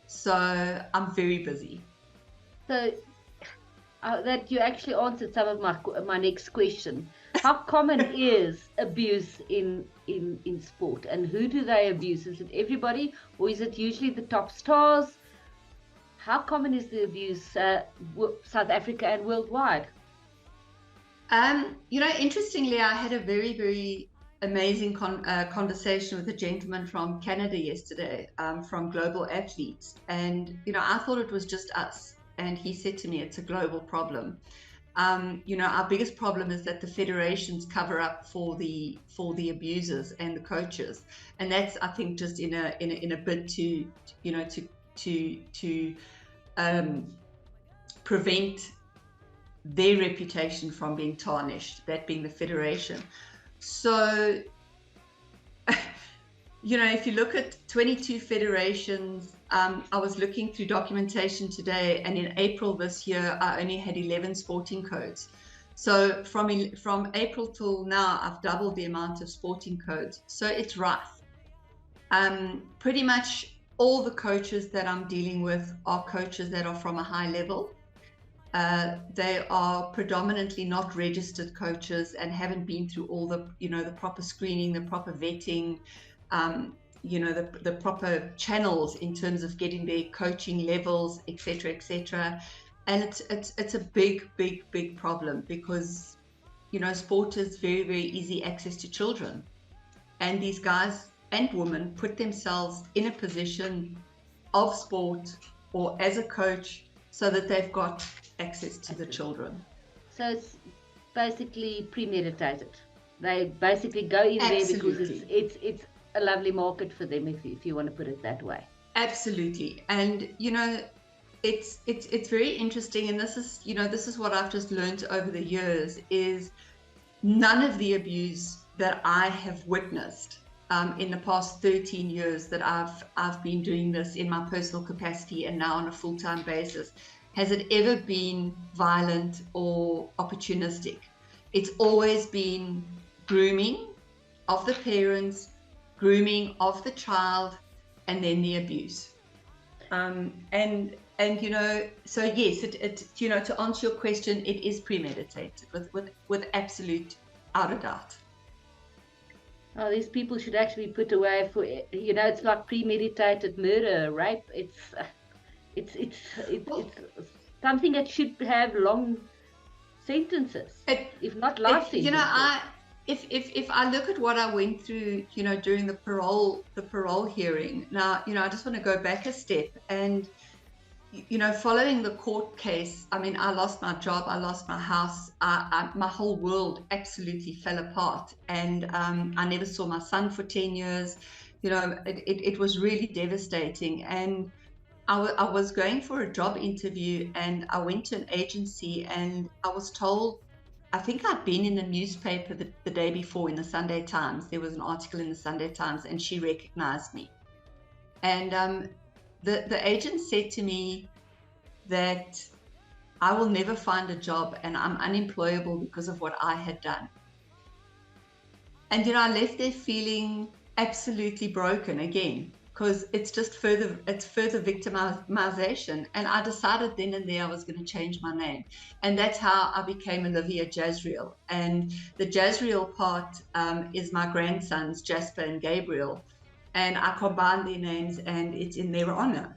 So I'm very busy. So that you actually answered some of my next question. How common is abuse in sport, and who do they abuse? Is it everybody, or is it usually the top stars? How common is the abuse South Africa and worldwide? Interestingly, I had a very, very amazing conversation with a gentleman from Canada yesterday, from Global Athletes, and I thought it was just us, and he said to me it's a global problem. Our biggest problem is that the federations cover up for the abusers and the coaches, and that's, I think, just in a bid to prevent their reputation from being tarnished, that being the federation. So, if you look at 22 federations, I was looking through documentation today, and in April this year, I only had 11 sporting codes. So from April till now, I've doubled the amount of sporting codes. So it's rife. Pretty much all the coaches that I'm dealing with are coaches that are from a high level. They are predominantly not registered coaches and haven't been through all the, the proper screening, the proper vetting, the proper channels in terms of getting their coaching levels, etc. And it's a big problem, because sport is very, very easy access to children, and these guys and women put themselves in a position of sport or as a coach so that they've got access to the children. So it's basically premeditated. They basically go in Absolutely. There because it's a lovely market for them, if you want to put it that way. Absolutely. And it's very interesting, and this is what I've just learned over the years, is none of the abuse that I have witnessed in the past 13 years that I've been doing this in my personal capacity and now on a full-time basis, has it ever been violent or opportunistic. It's always been grooming of the parents, grooming of the child, and then the abuse. So yes, it to answer your question, it is premeditated with absolute out of doubt. Oh, these people should actually be put away for, it's like premeditated murder, rape. It's something that should have long sentences, if not life sentences. If I look at what I went through, during the parole hearing, now, I just want to go back a step, and, following the court case, I mean, I lost my job, I lost my house, my whole world absolutely fell apart, and I never saw my son for 10 years. It was really devastating, and I was going for a job interview, and I went to an agency, and I was told, I think I'd been in the newspaper the day before in the Sunday Times. There was an article in the Sunday Times, and she recognized me. And the agent said to me that I will never find a job and I'm unemployable because of what I had done. And, I left there feeling absolutely broken again, because it's further victimization. And I decided then and there I was going to change my name. And that's how I became Olivia Jasriel. And the Jasriel part is my grandsons, Jasper and Gabriel. And I combined their names and it's in their honor.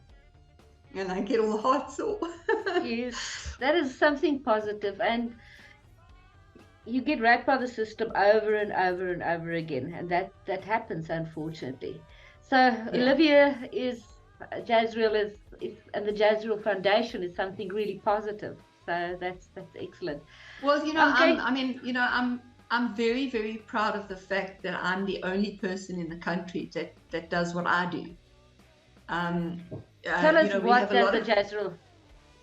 And I get all the heart sore. Yes, that is something positive. And you get wrecked by the system over and over and over again, and that happens, unfortunately. So Olivia Jasriel is, and the Jasriel Foundation is something really positive. So that's excellent. Well, I'm very, very proud of the fact that I'm the only person in the country that does what I do. Tell us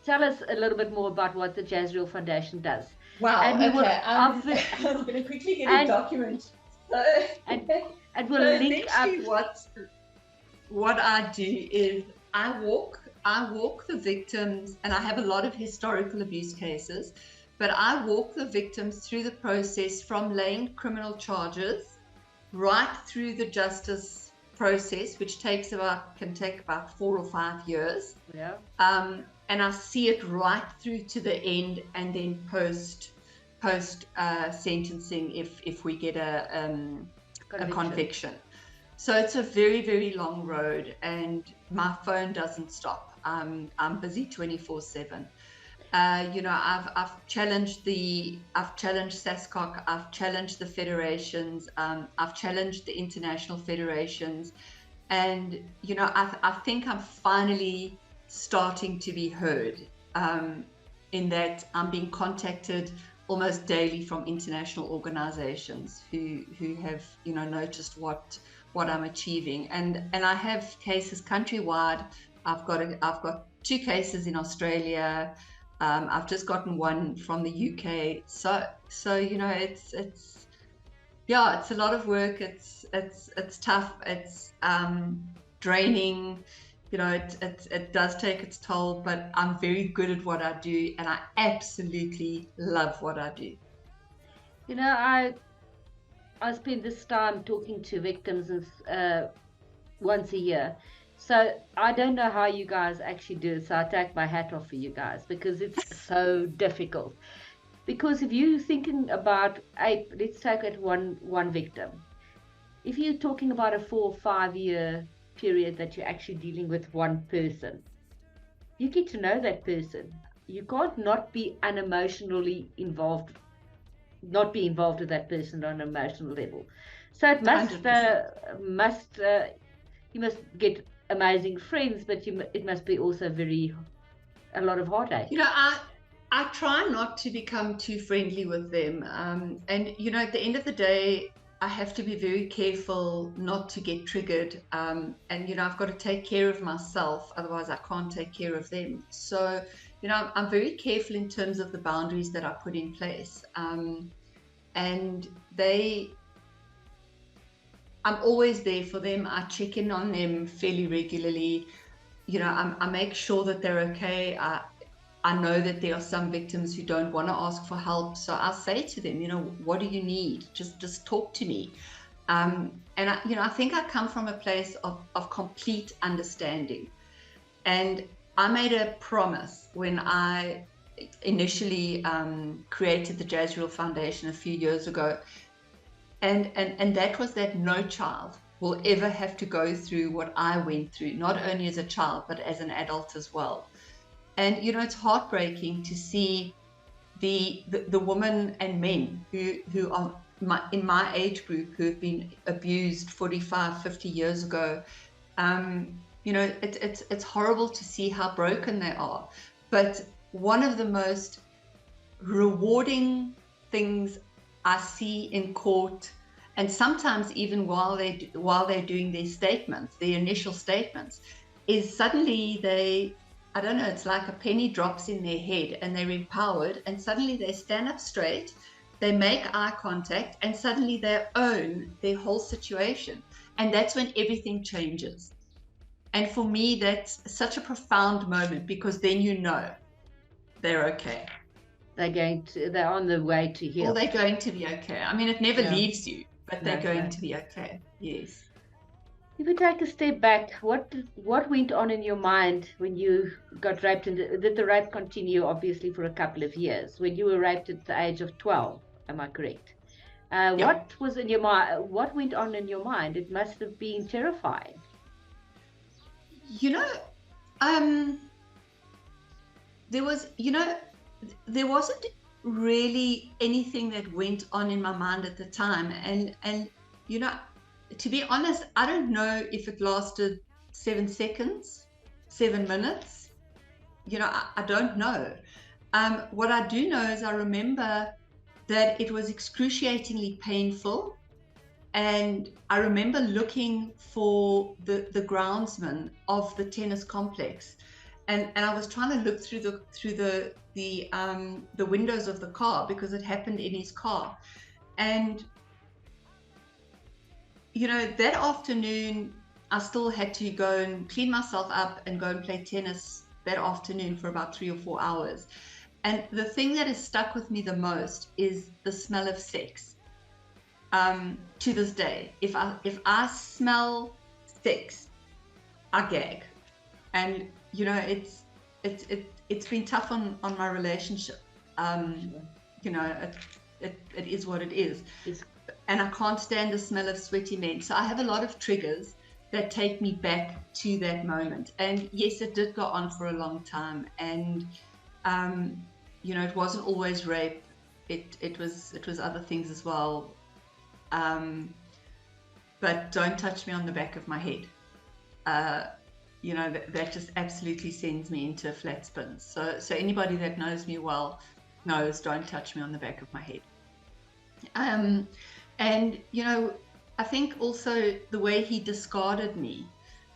Tell us a little bit more about what the Jasriel Foundation does. Wow. And I'm going to quickly get a document. And we'll link up. What I do is I walk the victims, and I have a lot of historical abuse cases, but I walk the victims through the process from laying criminal charges right through the justice process, which can take about 4 or 5 years. Yeah. And I see it right through to the end, and then post sentencing if we get a conviction. So it's a very, very long road, and my phone doesn't stop. I'm busy 24/7. I've challenged SASCOC, I've challenged the federations, I've challenged the international federations, and I think I'm finally starting to be heard, in that I'm being contacted almost daily from international organizations who have noticed what I'm achieving, and I have cases countrywide. I've got 2 cases in Australia. I've just gotten one from the UK. So it's a lot of work. It's tough. It's draining. It does take its toll, but I'm very good at what I do, and I absolutely love what I do. I spend this time talking to victims once a year. So I don't know how you guys actually do it. So I take my hat off for you guys, because it's so difficult. Because if you're thinking about, let's take it one victim. If you're talking about a 4 or 5 year period that you're actually dealing with one person, you get to know that person. You can't not be unemotionally involved, not be involved with that person on an emotional level. So it you must get amazing friends, but it must be also a lot of heartache. I try not to become too friendly with them, and at the end of the day, I have to be very careful not to get triggered, and I've got to take care of myself, otherwise I can't take care of them. So I'm very careful in terms of the boundaries that I put in place, and I'm always there for them. I check in on them fairly regularly. I make sure that they're okay. I know that there are some victims who don't want to ask for help, so I'll say to them, what do you need? Just talk to me. And I think I come from a place of complete understanding. And I made a promise when I initially created the Jasriel Foundation a few years ago, and that was that no child will ever have to go through what I went through, not only as a child but as an adult as well. And it's heartbreaking to see the women and men who are in my age group who have been abused 45, 50 years ago. It's horrible to see how broken they are. But one of the most rewarding things I see in court, and sometimes even while they're doing their statements, their initial statements, is suddenly it's like a penny drops in their head and they're empowered, and suddenly they stand up straight, they make eye contact, and suddenly they own their whole situation. And that's when everything changes. And for me, that's such a profound moment, because then they're okay. They're on the way to heal. Or they're going to be okay. I mean, it never Yeah. leaves you, but they're No, going no. to be okay. Yes. If we take a step back, what went on in your mind when you got raped? And did the rape continue, obviously, for a couple of years? When you were raped at the age of 12, am I correct? What was in your mind? What went on in your mind? It must have been terrifying. There wasn't really anything that went on in my mind at the time. And to be honest, I don't know if it lasted 7 seconds, 7 minutes. I don't know. What I do know is I remember that it was excruciatingly painful. And I remember looking for the groundsman of the tennis complex. And I was trying to look through the windows of the car because it happened in his car. And that afternoon, I still had to go and clean myself up and go and play tennis that afternoon for about 3 or 4 hours. And the thing that has stuck with me the most is the smell of sex. To this day, if I smell sex, I gag. And it's been tough on my relationship. It is what it is. And I can't stand the smell of sweaty men. So I have a lot of triggers that take me back to that moment. And yes, it did go on for a long time. And it wasn't always rape. It was other things as well. But don't touch me on the back of my head. That just absolutely sends me into a flat spin. So anybody that knows me well knows don't touch me on the back of my head. And I think also the way he discarded me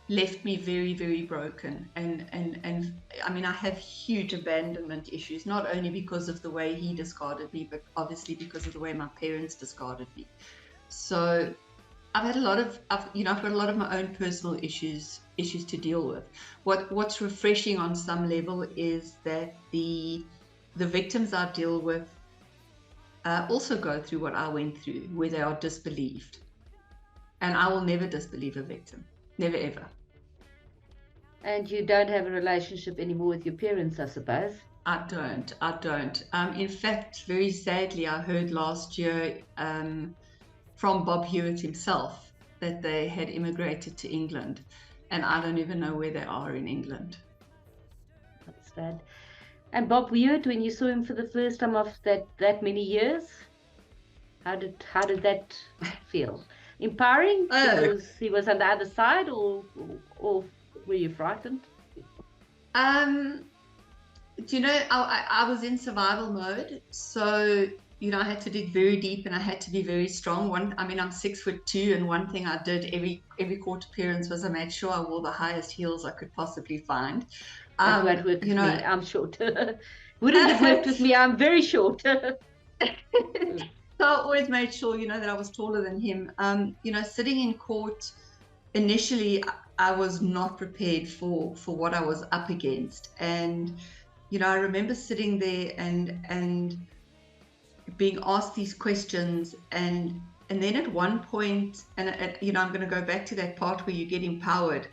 left me very, very broken. And I mean, I have huge abandonment issues, not only because of the way he discarded me, but obviously because of the way my parents discarded me. So I've got a lot of my own personal issues to deal with. What's refreshing on some level is that the victims I deal with also go through what I went through, where they are disbelieved. And I will never disbelieve a victim. Never, ever. And you don't have a relationship anymore with your parents, I suppose? I don't. In fact, very sadly, I heard last year from Bob Hewitt himself that they had immigrated to England, and I don't even know where they are in England. That's sad. And Bob Hewitt, when you saw him for the first time after that many years, how did that feel? Empowering because he was on the other side, or were you frightened? I was in survival mode, so I had to dig very deep and I had to be very strong. I'm 6'2", and one thing I did every court appearance was I made sure I wore the highest heels I could possibly find. That won't work with me. I'm short. Wouldn't have worked with me. I'm very short. So I always made sure, that I was taller than him. Sitting in court, initially, I was not prepared for what I was up against. And, I remember sitting there and being asked these questions. And then at one point, and I'm going to go back to that part where you get empowered.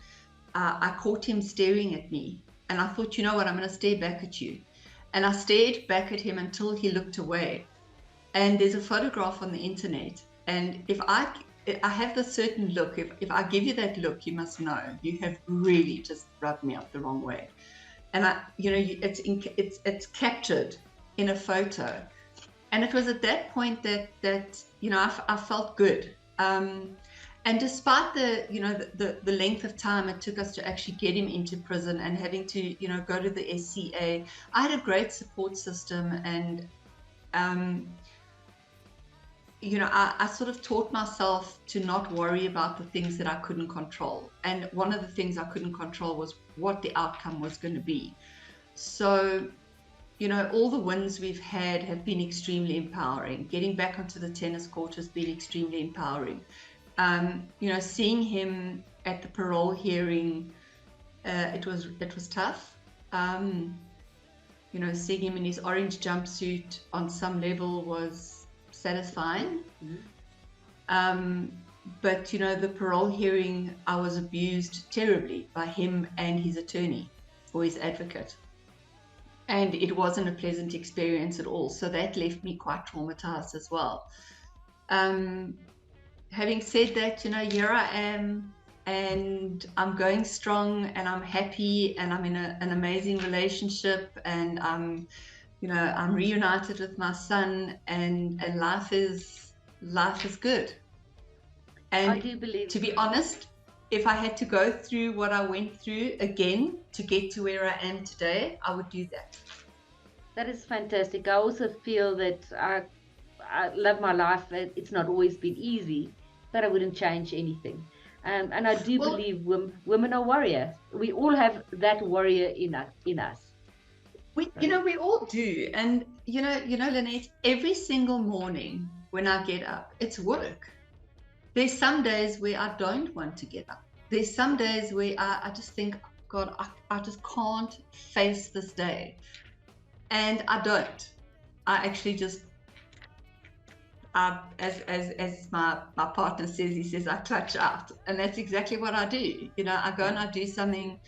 I caught him staring at me. And I thought, you know what, I'm going to stare back at you. And I stared back at him until he looked away. And there's a photograph on the internet. And if I have this certain look, if I give you that look, you must know you have really just rubbed me up the wrong way. And it's captured in a photo. And it was at that point that I felt good. And despite the length of time it took us to actually get him into prison and having to go to the SCA, I had a great support system. And I sort of taught myself to not worry about the things that I couldn't control. And one of the things I couldn't control was what the outcome was going to be. So, all the wins we've had have been extremely empowering. Getting back onto the tennis court has been extremely empowering. Seeing him at the parole hearing, it was tough. seeing him in his orange jumpsuit on some level was satisfying. But the parole hearing, I was abused terribly by him and his attorney or his advocate. And it wasn't a pleasant experience at all. So that left me quite traumatized as well. Having said that, here I am, and I'm going strong, and I'm happy, and I'm in an amazing relationship, and I'm reunited with my son, and life is good. And I do believe, to be honest, if I had to go through what I went through again to get to where I am today, I would do that. That is fantastic. I also feel that I love my life. It's not always been easy, but I wouldn't change anything. And I do believe women are warriors. We all have that warrior in us. We all do. And Lynette, every single morning when I get up, it's work. There's some days where I don't want to get up. There's some days where I just think, God, I just can't face this day. And I don't. I actually just, as my partner says, he says, I clutch out. And that's exactly what I do. I go and I do something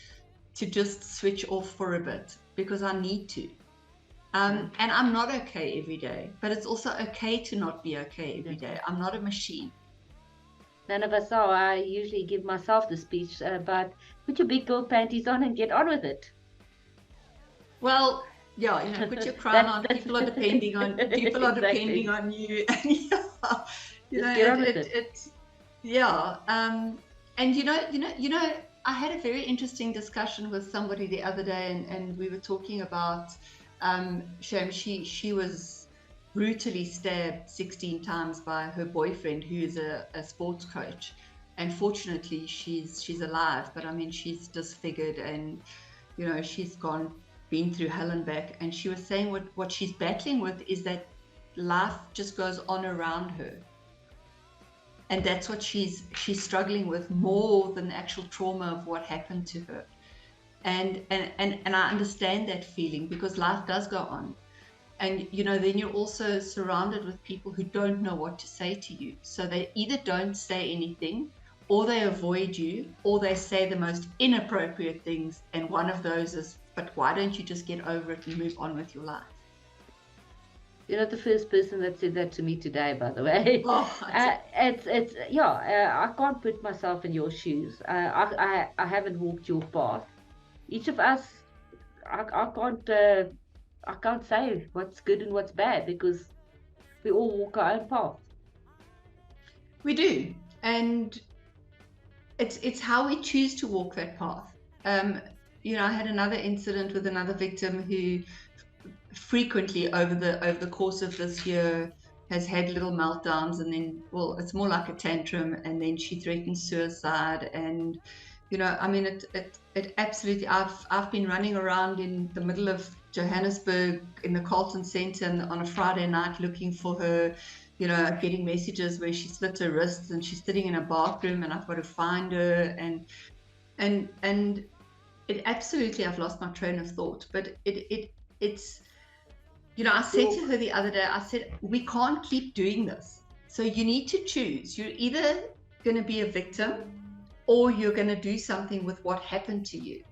to just switch off for a bit because I need to. And I'm not okay every day, but it's also okay to not be okay every day. I'm not a machine. None of us are. I usually give myself the speech about put your big girl panties on and get on with it. Well, yeah, put your crown on. People are depending on depending on you. And Get on with it. And I had a very interesting discussion with somebody the other day, and we were talking about Sham. She was brutally stabbed 16 times by her boyfriend, who is a sports coach, and fortunately she's alive, but I mean she's disfigured, and she's been through hell and back. And she was saying what she's battling with is that life just goes on around her, and that's what she's struggling with more than the actual trauma of what happened to her. And I understand that feeling, because life does go on. And then you're also surrounded with people who don't know what to say to you. So they either don't say anything, or they avoid you, or they say the most inappropriate things. And one of those is, but why don't you just get over it and move on with your life? You're not the first person that said that to me today, by the way. I can't put myself in your shoes. I haven't walked your path. Each of us, I can't say what's good and what's bad, because we all walk our own path. We do, and it's how we choose to walk that path. I had another incident with another victim who frequently over the course of this year has had little meltdowns, and then, it's more like a tantrum, and then she threatens suicide. And it absolutely, I've been running around in the middle of Johannesburg in the Carlton Centre on a Friday night looking for her, getting messages where she slit her wrists and she's sitting in a bathroom, and I've got to find her. And it absolutely, I've lost my train of thought. But it's I said to her the other day, I said, we can't keep doing this. So you need to choose. You're either going to be a victim, or you're going to do something with what happened to you.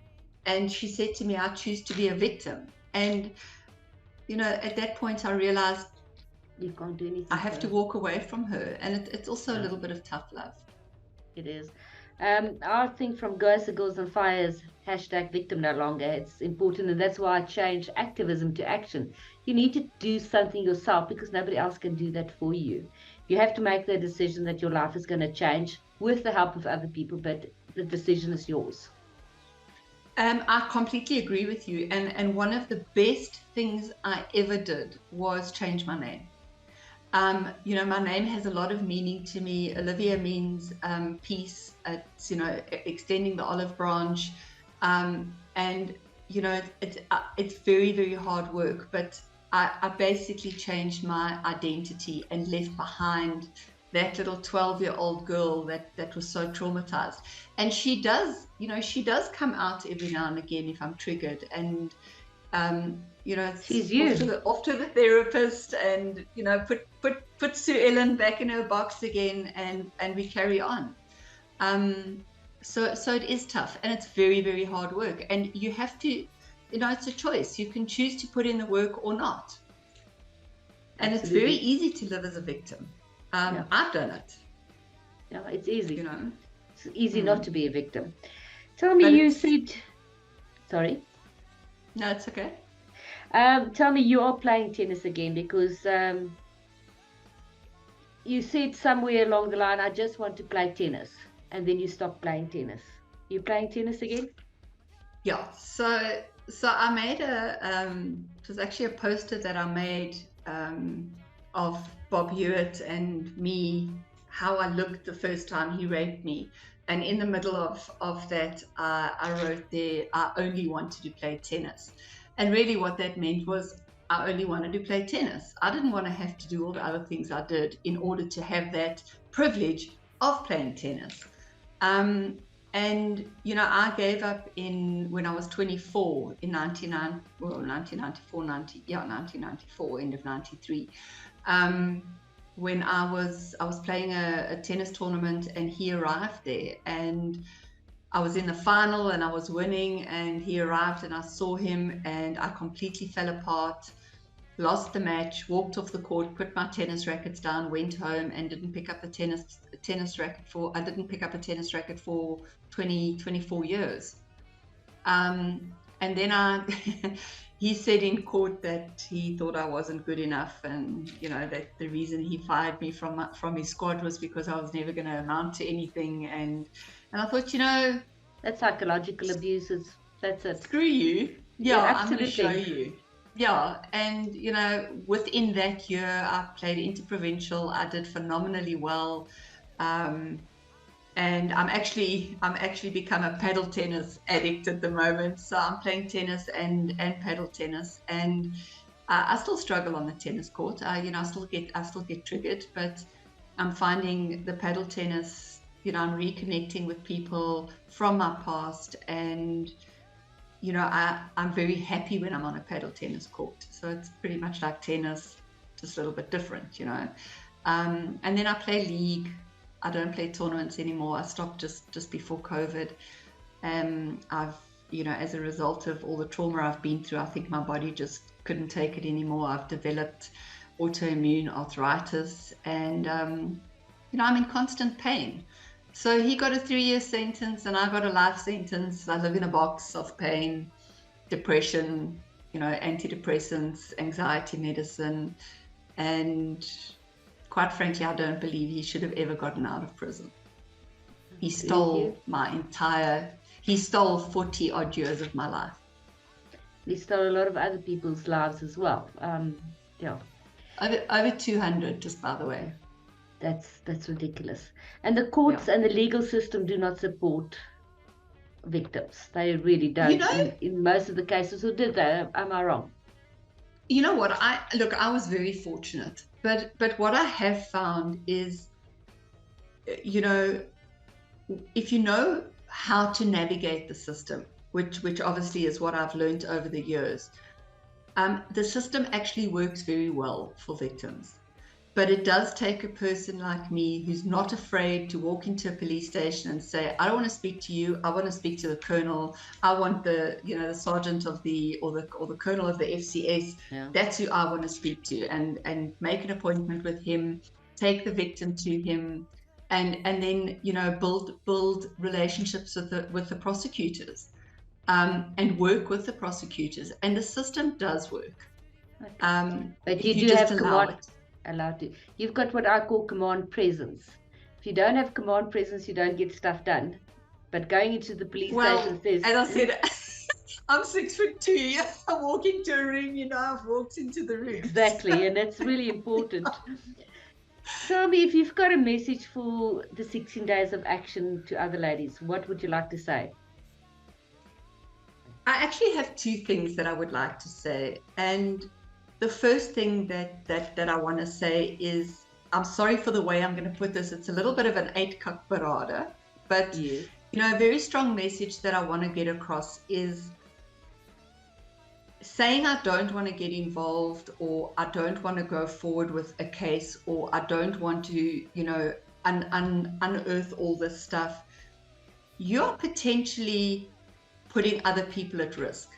And she said to me, I choose to be a victim. And, at that point I realized you can't do anything. I have to walk away from her. And it's also a little bit of tough love. It is. I think from GOSA Girls on Fire's #victim no longer, it's important. And that's why I changed activism to action. You need to do something yourself, because nobody else can do that for you. You have to make the decision that your life is going to change with the help of other people, but the decision is yours. I completely agree with you. And one of the best things I ever did was change my name. My name has a lot of meaning to me. Olivia means peace. It's, extending the olive branch. It's very, very hard work, but I basically changed my identity and left behind that little 12-year-old girl that was so traumatized. And she does come out every now and again if I'm triggered. And It's She's you. off to the therapist, and put Sue Ellen back in her box again, and we carry on. So it is tough, and it's very, very hard work, and you have to, it's a choice. You can choose to put in the work or not, and Absolutely. It's very easy to live as a victim. I've done it. Yeah, it's easy. It's easy Mm. not to be a victim. Tell me, you said, sorry. No, it's okay. Tell me, you are playing tennis again, because you said somewhere along the line, I just want to play tennis, and then you stopped playing tennis. You playing tennis again? Yeah. So I made it was actually a poster that I made of Bob Hewitt and me, how I looked the first time he raped me. And in the middle of that, I wrote there, I only wanted to play tennis. And really what that meant was I only wanted to play tennis. I didn't want to have to do all the other things I did in order to have that privilege of playing tennis. And, I gave up when I was 24 in 1994, end of 93. When I was playing a tennis tournament, and he arrived there, and I was in the final and I was winning, and he arrived and I saw him, and I completely fell apart, lost the match, walked off the court, put my tennis rackets down, went home, and didn't pick up a tennis racket for 24 years. And then he said in court that he thought I wasn't good enough, and that the reason he fired me from his squad was because I was never going to amount to anything. And I thought, that's psychological abuse. That's it. Screw you. Yeah, I'm going to absolutely. show you. Yeah, and within that year, I played interprovincial. I did phenomenally well, and I'm actually become a paddle tennis addict at the moment. So I'm playing tennis and paddle tennis, and I still struggle on the tennis court. I still get triggered, but I'm finding the paddle tennis. I'm reconnecting with people from my past, and I'm very happy when I'm on a paddle tennis court. So it's pretty much like tennis, just a little bit different, And then I play league. I don't play tournaments anymore. I stopped just before COVID. I've, as a result of all the trauma I've been through, I think my body just couldn't take it anymore. I've developed autoimmune arthritis, and, I'm in constant pain. So he got a 3-year sentence and I got a life sentence. I live in a box of pain, depression, antidepressants, anxiety medicine. And quite frankly, I don't believe he should have ever gotten out of prison. He stole 40 odd years of my life. He stole a lot of other people's lives as well. Yeah. Over 200, just by the way. That's ridiculous. And the courts and the legal system do not support victims. They really don't in most of the cases. Who did that? Am I wrong? You know what? I was very fortunate, but what I have found is, if you know how to navigate the system, which obviously is what I've learned over the years, the system actually works very well for victims. But it does take a person like me who's not afraid to walk into a police station and say, I don't want to speak to you. I want to speak to the colonel. I want the sergeant of or the colonel of the FCS. Yeah. That's who I want to speak to, and make an appointment with him, take the victim to him, and then build relationships with the prosecutors, and work with the prosecutors. And the system does work. Okay. But you do have allowed to. You've got what I call command presence. If you don't have command presence, you don't get stuff done. But going into the police station says, as I said, I'm 6'2". I walk into a room, I've walked into the room. Exactly, and that's really important. Tell me, if you've got a message for the 16 days of action to other ladies, what would you like to say? I actually have 2 things that I would like to say. And the first thing that I want to say is, I'm sorry for the way I'm going to put this. It's a little bit of an 8-cup parade, but a very strong message that I want to get across is, saying I don't want to get involved, or I don't want to go forward with a case, or I don't want to, unearth all this stuff, you're potentially putting other people at risk.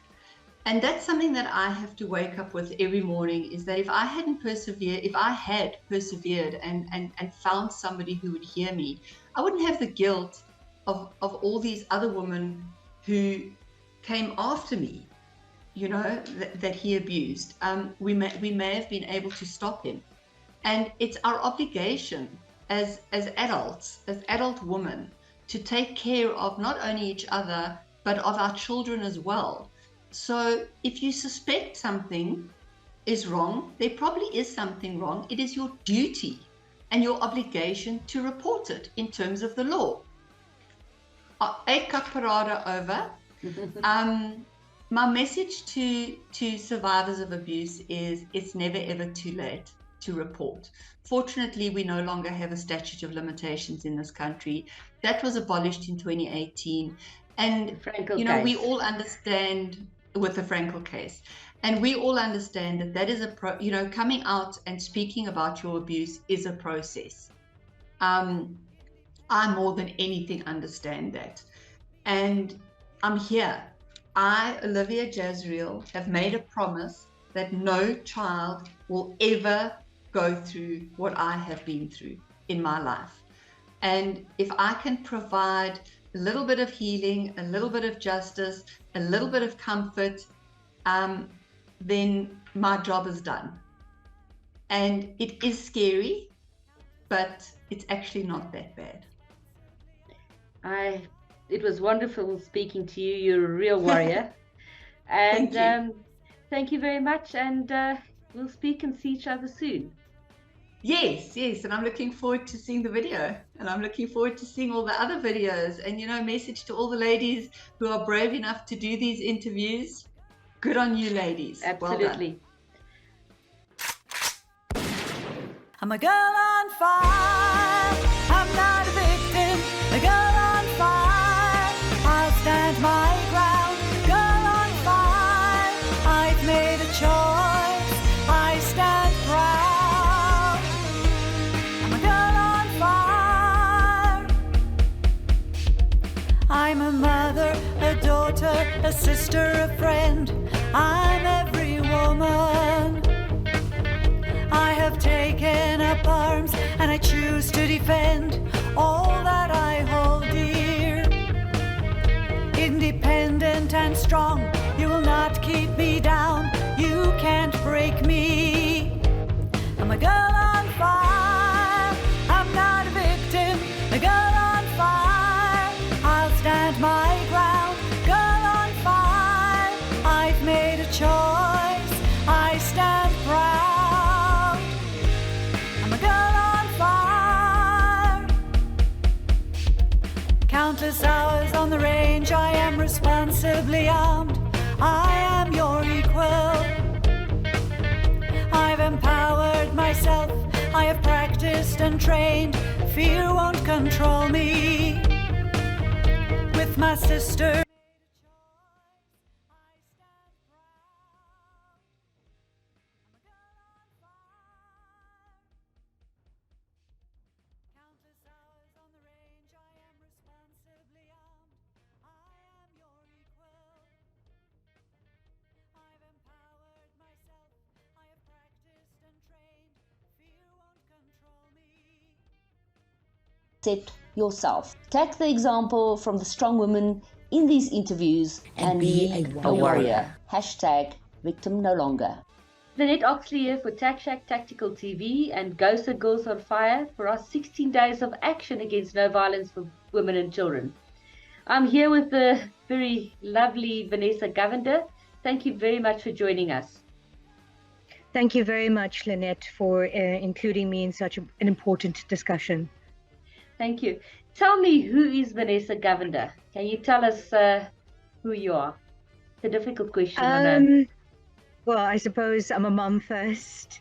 And that's something that I have to wake up with every morning, is that if I had persevered and found somebody who would hear me, I wouldn't have the guilt of all these other women who came after me, that he abused. We may have been able to stop him. And it's our obligation as adults, as adult women, to take care of not only each other, but of our children as well. So if you suspect something is wrong, there probably is something wrong. It is your duty and your obligation to report it in terms of the law. Ek parada over. My message to survivors of abuse is it's never ever too late to report. Fortunately, we no longer have a statute of limitations in this country. That was abolished in 2018. And, we all understand, with the Frankel case, and we all understand that is coming out and speaking about your abuse is a process. I more than anything understand that. And I'm here. I, Olivia Jasriel, have made a promise that no child will ever go through what I have been through in my life. And if I can provide a little bit of healing, a little bit of justice, a little bit of comfort, then my job is done. And it is scary, but it's actually not that bad. It was wonderful speaking to you. You're a real warrior. And thank you very much. And we'll speak and see each other soon. Yes. And I'm looking forward to seeing the video. And I'm looking forward to seeing all the other videos. And, message to all the ladies who are brave enough to do these interviews. Good on you, ladies. Absolutely. Well done. I'm a girl on fire. I'm not a victim. A girl on fire. I'll stand my ground. Girl on fire. I've made a choice. I stand proud. I'm a girl on fire. I'm a mother, a daughter, a sister, a friend. I'm every woman. I have taken up arms and I choose to defend all that I hold dear. Independent and strong, you will not keep me down. You can't break me. I'm a girl on fire. I'm not a victim. A girl on fire. I'll stand my ground. Girl on fire. I've made a choice. I stand proud. I'm a girl on fire. Countless hours on the range, I am responsibly armed. I am your equal. I've empowered myself. I have practiced and trained. Fear won't control me. With my sister. Accept yourself. Take the example from the strong women in these interviews and be a warrior. Hashtag victim no longer. Lynette Oxley here for Tac Shack Tactical TV and GOSA Girls on Fire for our 16 days of action against no violence for women and children. I'm here with the very lovely Vanessa Govender. Thank you very much for joining us. Thank you very much, Lynette, for including me in such an important discussion. Thank you. Tell me, who is Vanessa Govender? Can you tell us who you are? It's a difficult question. I know. Well, I suppose I'm a mum first.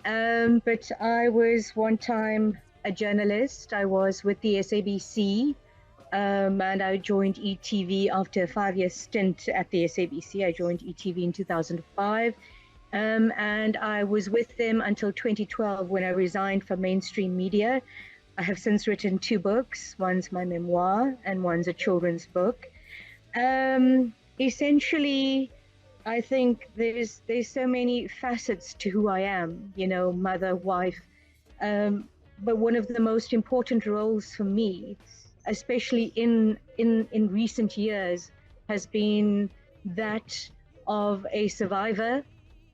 But I was one time a journalist. I was with the SABC and I joined ETV after a 5-year stint at the SABC. I joined ETV in 2005, and I was with them until 2012 when I resigned from mainstream media. I have since written 2 books. One's my memoir and one's a children's book. Essentially, I think there's so many facets to who I am, you know, mother, wife. But one of the most important roles for me, especially in recent years, has been that of a survivor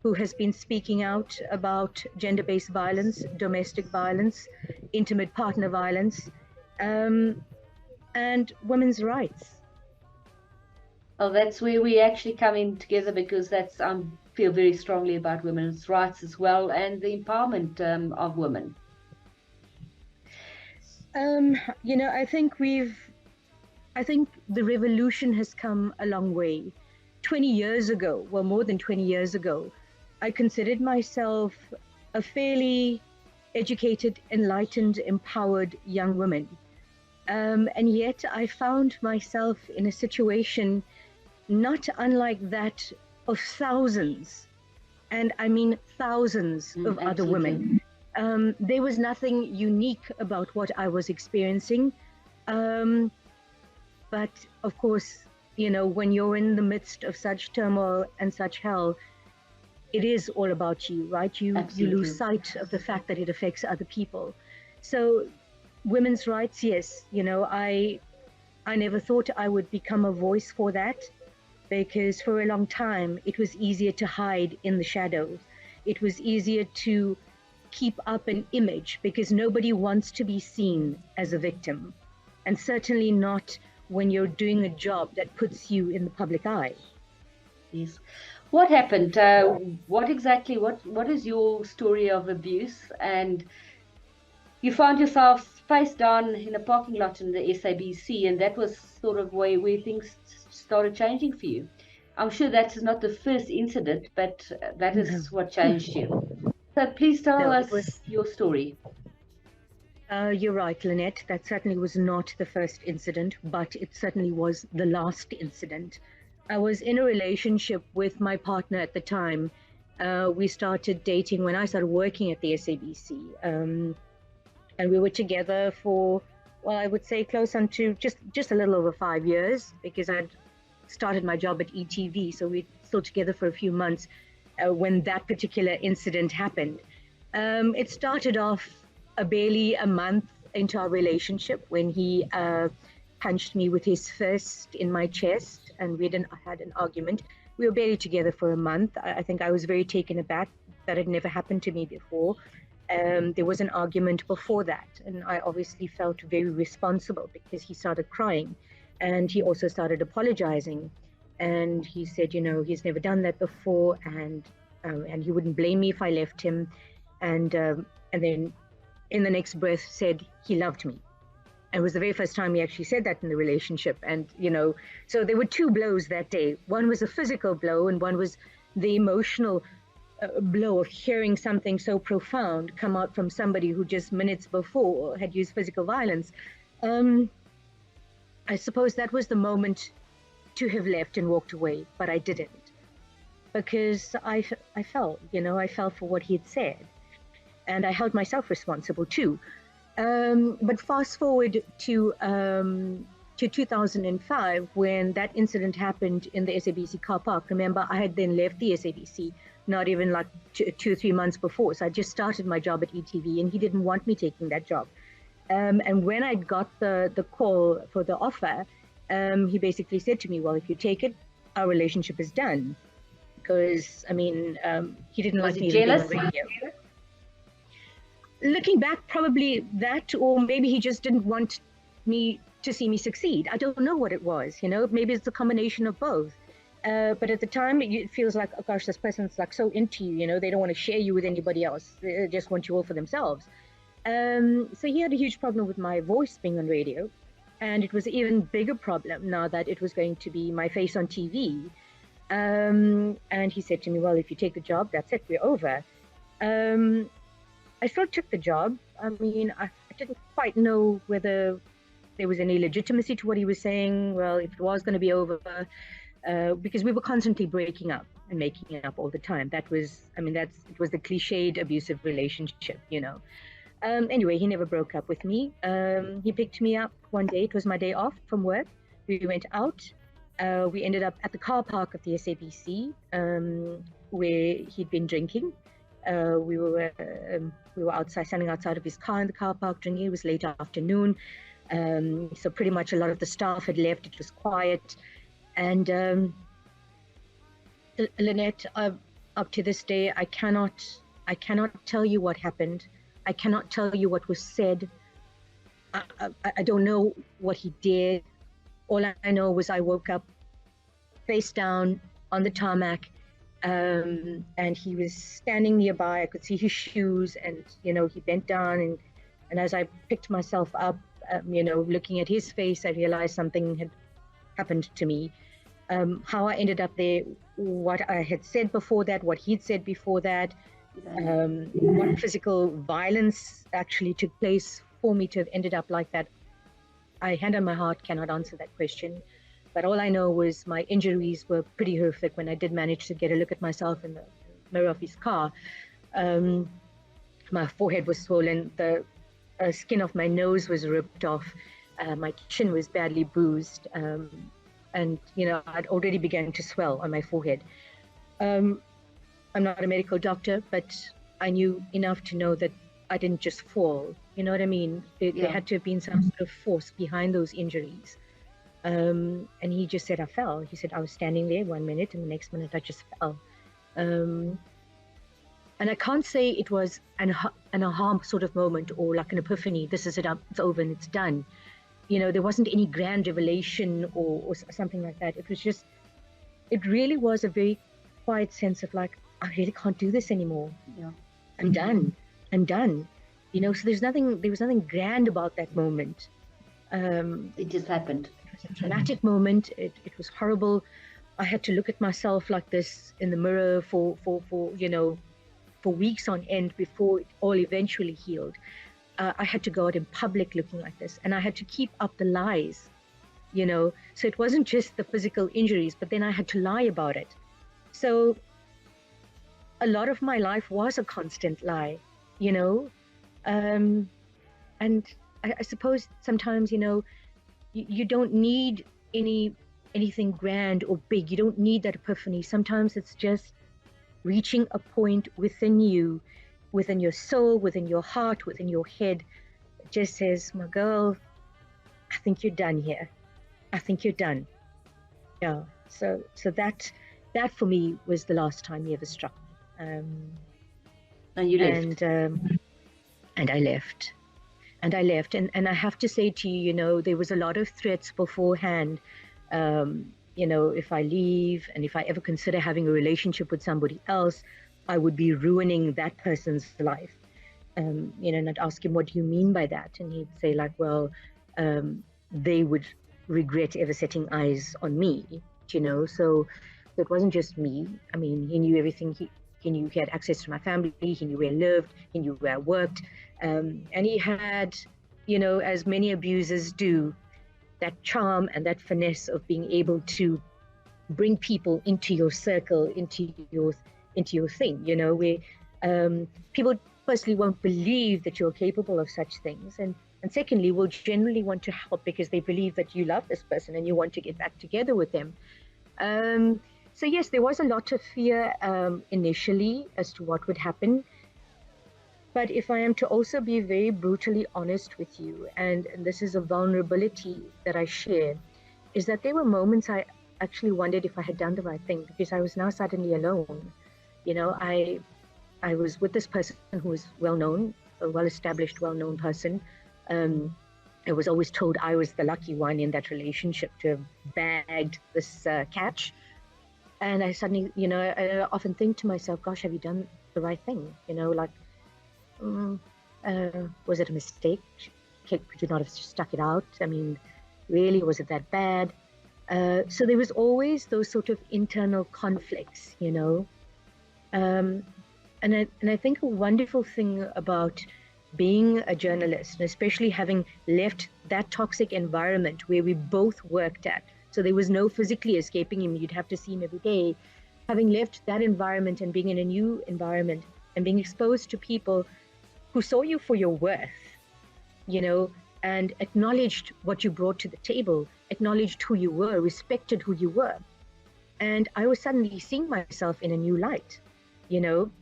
who has been speaking out about gender-based violence, domestic violence, intimate partner violence, and women's rights. Oh, that's where we actually come in together, because that's feel very strongly about women's rights as well, and the empowerment of women. You know, I think the revolution has come a long way. 20 years ago, well, more than 20 years ago, I considered myself a fairly educated, enlightened, empowered young woman. And yet I found myself in a situation not unlike that of thousands, and I mean thousands of other women. There was nothing unique about what I was experiencing. But of course, you know, when you're in the midst of such turmoil and such hell, it is all about you, right? You lose sight of the fact that it affects other people. So women's rights, yes, you know, I never thought I would become a voice for that, because for a long time it was easier to hide in the shadows. It was easier to keep up an image because nobody wants to be seen as a victim, and certainly not when you're doing a job that puts you in the public eye. Yes. What happened? What is your story of abuse? And you found yourself face down in a parking lot in the SABC, and that was sort of where things started changing for you. I'm sure that is not the first incident, but that is what changed you. So please tell us your story. You're right, Lynette. That certainly was not the first incident, but it certainly was the last incident. I was in a relationship with my partner at the time. We started dating when I started working at the SABC. And we were together for, well, I would say close on to just a little over 5 years, because I'd started my job at ETV. So we were still together for a few months when that particular incident happened. It started off barely a month into our relationship when he punched me with his fist in my chest, and we had an argument. We were barely together for a month. I think I was very taken aback. That had never happened to me before. There was an argument before that, and I obviously felt very responsible because he started crying, and he also started apologizing. And he said, you know, he's never done that before, and he wouldn't blame me if I left him. And then in the next breath said he loved me. And it was the very first time he actually said that in the relationship. And, you know, so there were 2 blows that day. One was a physical blow, and one was the emotional blow of hearing something so profound come out from somebody who just minutes before had used physical violence. I suppose that was the moment to have left and walked away, but I didn't, because I fell, you know, I fell for what he had said, and I held myself responsible too. But fast forward to 2005, when that incident happened in the SABC car park. Remember, I had then left the SABC not even like 2 or 3 months before. So I just started my job at ETV, and he didn't want me taking that job. And when I got the call for the offer, he basically said to me, well, if you take it, our relationship is done. Because, I mean, he didn't like me being on radio. Looking back, probably that, or maybe he just didn't want me to see me succeed. I don't know what it was, you know, maybe it's a combination of both. But at the time, it feels like, oh gosh, this person's like so into you, you know, they don't want to share you with anybody else. They just want you all for themselves. So he had a huge problem with my voice being on radio. And it was an even bigger problem now that it was going to be my face on TV. And he said to me, well, if you take the job, that's it, we're over. I still took the job. I mean, I didn't quite know whether there was any legitimacy to what he was saying. Well, if it was going to be over, because we were constantly breaking up and making it up all the time. It was the cliched abusive relationship, Anyway, he never broke up with me. He picked me up one day. It was my day off from work. We went out. We ended up at the car park of the SABC, where he'd been drinking. We were outside, standing outside of his car in the car park drinking. It was late afternoon, so pretty much a lot of the staff had left. It was quiet, and Lynette, up to this day, I cannot tell you what happened. I cannot tell you what was said. I don't know what he did. All I know was I woke up face down on the tarmac, and he was standing nearby. I could see his shoes, and he bent down, and as I picked myself up, looking at his face, I realized something had happened to me. How I ended up there, what I had said before that, what he'd said before that, what physical violence actually took place for me to have ended up like that, I, hand on my heart, cannot answer that question. But all I know was my injuries were pretty horrific when I did manage to get a look at myself in the mirror of his car. My forehead was swollen, the skin of my nose was ripped off, my chin was badly bruised, and I'd already begun to swell on my forehead. I'm not a medical doctor, but I knew enough to know that I didn't just fall. You know what I mean? There had to have been some sort of force behind those injuries. And he just said I fell. He said I was standing there 1 minute, and the next minute I just fell. And I can't say it was an aha sort of moment or like an epiphany. This is it, it's over and it's done. There wasn't any grand revelation or something like that. It was just, it really was a very quiet sense of like, I really can't do this anymore. Yeah. I'm done. So there was nothing grand about that moment. It just happened. It was a dramatic moment. It was horrible. I had to look at myself like this in the mirror for weeks on end before it all eventually healed. I had to go out in public looking like this, and I had to keep up the lies, So it wasn't just the physical injuries, but then I had to lie about it. So a lot of my life was a constant lie, and I suppose sometimes, you don't need anything grand or big. You don't need that epiphany. Sometimes it's just reaching a point within you, within your soul, within your heart, within your head, that just says, my girl, I think you're done here. I think you're done. Yeah. So that for me was the last time he ever struck me. And you left. And I left. And I have to say to you, there was a lot of threats beforehand. If I leave and if I ever consider having a relationship with somebody else, I would be ruining that person's life. And I'd ask him, what do you mean by that? And he'd say like, well, they would regret ever setting eyes on me, So it wasn't just me. I mean, he knew everything. He knew he had access to my family. He knew where I lived. He knew where I worked. And he had, as many abusers do, that charm and that finesse of being able to bring people into your circle, into your thing, where people firstly won't believe that you're capable of such things, and secondly will generally want to help because they believe that you love this person and you want to get back together with them. So yes, there was a lot of fear initially as to what would happen. But if I am to also be very brutally honest with you, and this is a vulnerability that I share, is that there were moments I actually wondered if I had done the right thing, because I was now suddenly alone. I was with this person who was well-known, a well-established, well-known person. I was always told I was the lucky one in that relationship to have bagged this catch. And I suddenly, I often think to myself, gosh, have you done the right thing? Was it a mistake? Could you not have stuck it out? I mean, really, was it that bad? So there was always those sort of internal conflicts, And I think a wonderful thing about being a journalist, and especially having left that toxic environment where we both worked at, so there was no physically escaping him, you'd have to see him every day. Having left that environment and being in a new environment and being exposed to people who saw you for your worth, and acknowledged what you brought to the table, acknowledged who you were, respected who you were. And I was suddenly seeing myself in a new light,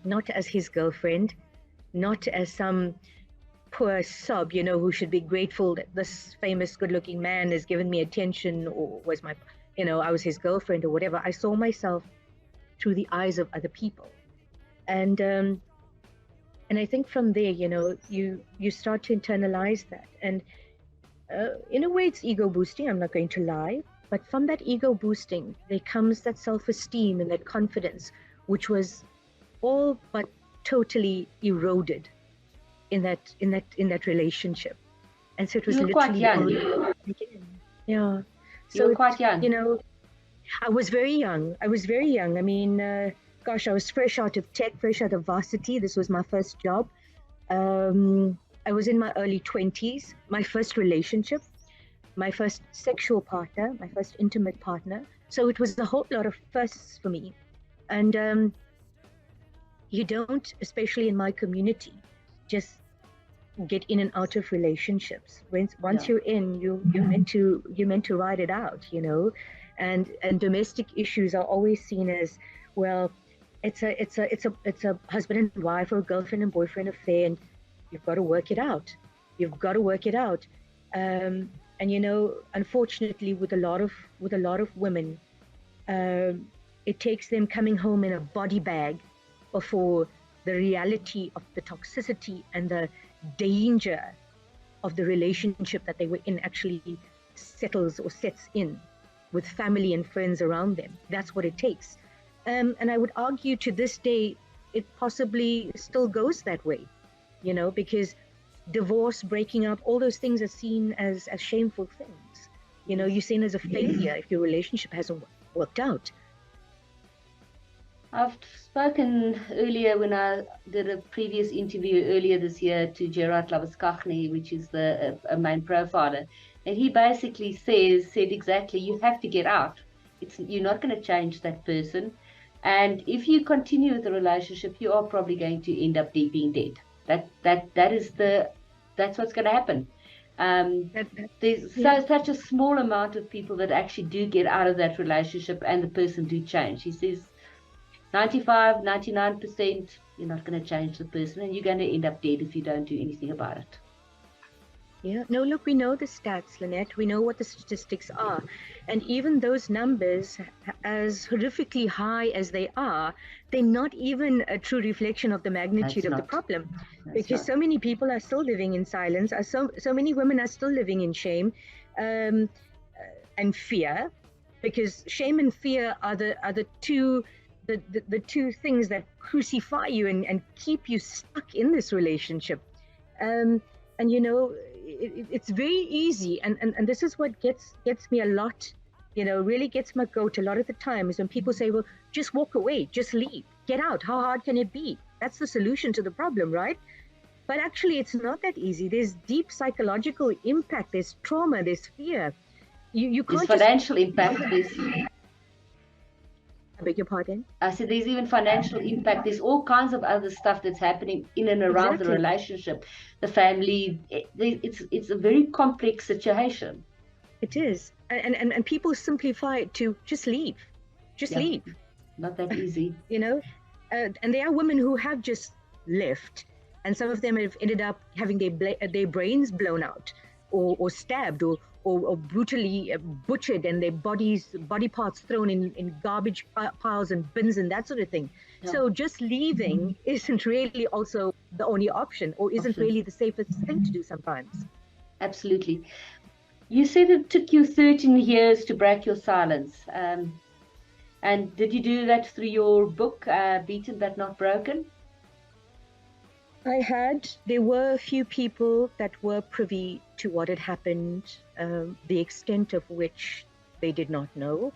not as his girlfriend, not as some poor sob, who should be grateful that this famous good-looking man has given me attention, or was my, I was his girlfriend or whatever. I saw myself through the eyes of other people. And I think from there, you start to internalize that. And in a way, it's ego boosting, I'm not going to lie. But from that ego boosting, there comes that self-esteem and that confidence, which was all but totally eroded in that relationship. And so it was literally quite young. Yeah. So you were quite young. I was very young. I mean, I was fresh out of tech, fresh out of varsity. This was my first job. I was in my early 20s, my first relationship, my first sexual partner, my first intimate partner. So it was a whole lot of firsts for me. And you don't, especially in my community, just get in and out of relationships. Once you're in, you're meant to ride it out, And domestic issues are always seen as, well, it's a husband and wife or a girlfriend and boyfriend affair, and you've got to work it out. And unfortunately, with a lot of women, it takes them coming home in a body bag before the reality of the toxicity and the danger of the relationship that they were in actually settles or sets in with family and friends around them. That's what it takes. And I would argue to this day, it possibly still goes that way, because divorce, breaking up, all those things are seen as shameful things. You're seen as a failure if your relationship hasn't worked out. I've spoken earlier when I did a previous interview earlier this year to Gerard Labuskaghni, which is a main profiler. And he basically said exactly, you have to get out. You're not going to change that person. And if you continue with the relationship, you are probably going to end up being dead. That's what's going to happen. There's such a small amount of people that actually do get out of that relationship and the person do change. He says 95, 99%, you're not going to change the person and you're going to end up dead if you don't do anything about it. Yeah, no, look, we know the stats, Lynette. We know what the statistics are. And even those numbers, as horrifically high as they are, they're not even a true reflection of the magnitude of the problem. Because so many people are still living in silence. So many women are still living in shame and fear. Because shame and fear are the two things that crucify you and keep you stuck in this relationship. And it's very easy, and this is what gets me a lot, really gets my goat a lot of the time, is when people say, well, just walk away, just leave, get out. How hard can it be? That's the solution to the problem, right? But actually, it's not that easy. There's deep psychological impact, there's trauma, there's fear. You can't There's financial impact. I beg your pardon? I said there's even financial impact. There's all kinds of other stuff that's happening in and around the relationship, the family. It's a very complex situation. It is. And people simplify it to just leave. Just leave. Not that easy. And there are women who have just left. And some of them have ended up having their brains blown out or stabbed or brutally butchered, and their body parts thrown in garbage piles and bins and that sort of thing. Yeah. So just leaving isn't really also the only option, or isn't really the safest thing to do sometimes. Absolutely. You said it took you 13 years to break your silence. And did you do that through your book, Beaten But Not Broken? There were a few people that were privy to what had happened, the extent of which they did not know.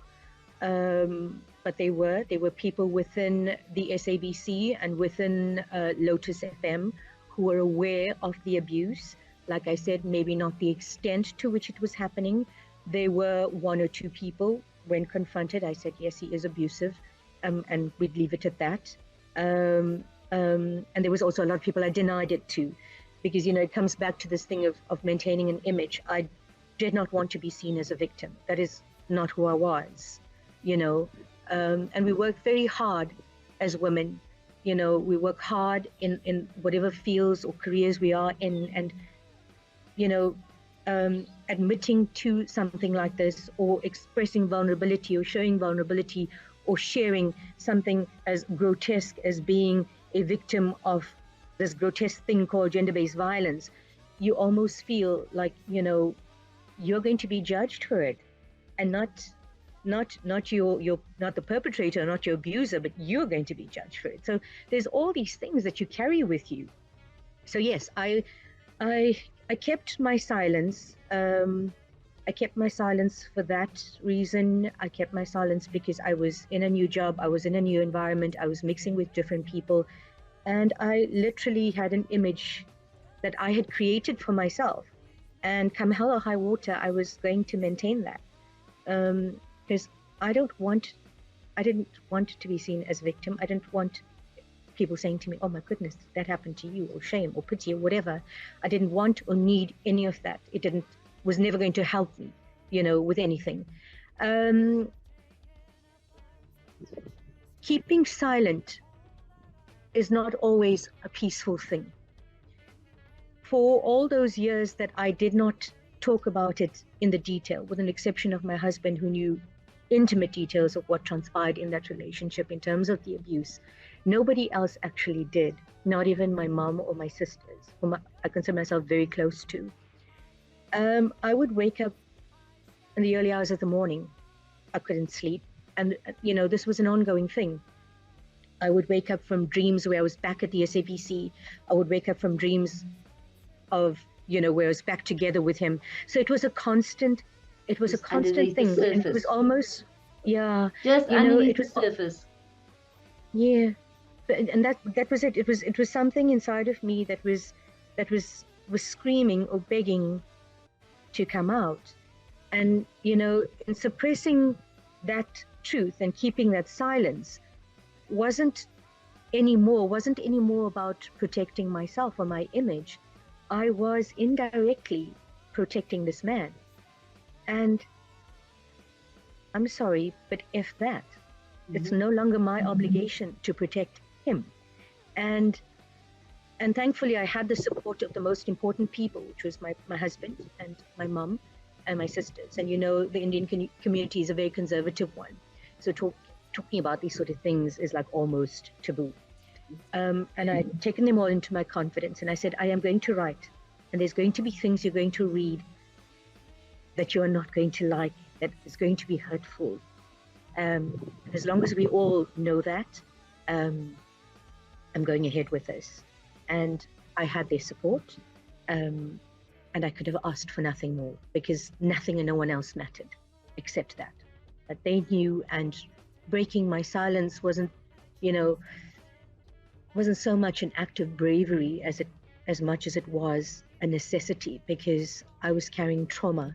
But there were people within the SABC and within Lotus FM who were aware of the abuse. Like I said, maybe not the extent to which it was happening. There were one or two people, when confronted, I said, yes, he is abusive, and we'd leave it at that. And there was also a lot of people I denied it to, because, it comes back to this thing of maintaining an image. I did not want to be seen as a victim. That is not who I was, and we work very hard as women. We work hard in whatever fields or careers we are in, and admitting to something like this, or expressing vulnerability, or showing vulnerability, or sharing something as grotesque as being a victim of this grotesque thing called gender-based violence, you almost feel like, you're going to be judged for it, and not the perpetrator, not your abuser, but you're going to be judged for it. So there's all these things that you carry with you. So yes, I kept my silence. I kept my silence for that reason. I kept my silence because I was in a new job, I was in a new environment, I was mixing with different people, and I literally had an image that I had created for myself. And come hell or high water, I was going to maintain that. Because I didn't want to be seen as a victim. I didn't want people saying to me, oh my goodness, that happened to you, or shame, or pity, or whatever. I didn't want or need any of that. It was never going to help me, with anything. Keeping silent is not always a peaceful thing. For all those years that I did not talk about it in the detail, with an exception of my husband, who knew intimate details of what transpired in that relationship in terms of the abuse, nobody else actually did, not even my mom or my sisters, whom I consider myself very close to. I would wake up in the early hours of the morning. I couldn't sleep. And, this was an ongoing thing. I would wake up from dreams where I was back at the SAPC. I would wake up from dreams of, where I was back together with him. So it was a constant thing. And it was almost, just underneath the surface. Yeah. And that was it. It was something inside of me that was screaming or begging to come out. And, in suppressing that truth and keeping that silence wasn't anymore about protecting myself or my image. I was indirectly protecting this man. And I'm sorry, but if that, it's no longer my obligation to protect him. And thankfully I had the support of the most important people, which was my husband and my mum and my sisters. And the Indian community is a very conservative one. So talking about these sort of things is like almost taboo. And I'd taken them all into my confidence, and I said, I am going to write, and there's going to be things you're going to read that you are not going to like, that is going to be hurtful. And as long as we all know that, I'm going ahead with this. And I had their support, and I could have asked for nothing more, because nothing and no one else mattered except that they knew. And breaking my silence wasn't so much an act of bravery as much as it was a necessity, because I was carrying trauma.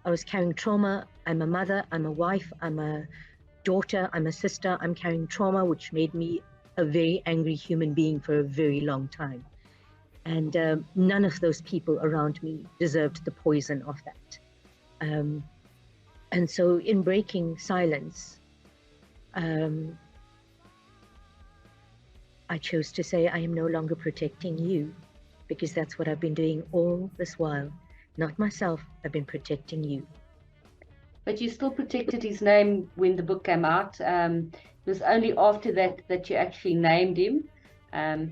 I'm a mother, I'm a wife, I'm a daughter, I'm a sister. I'm carrying trauma, which made me a very angry human being for a very long time. And none of those people around me deserved the poison of that. And so in breaking silence, I chose to say, I am no longer protecting you, because that's what I've been doing all this while. Not myself, I've been protecting you. But you still protected his name when the book came out. It was only after that you actually named him.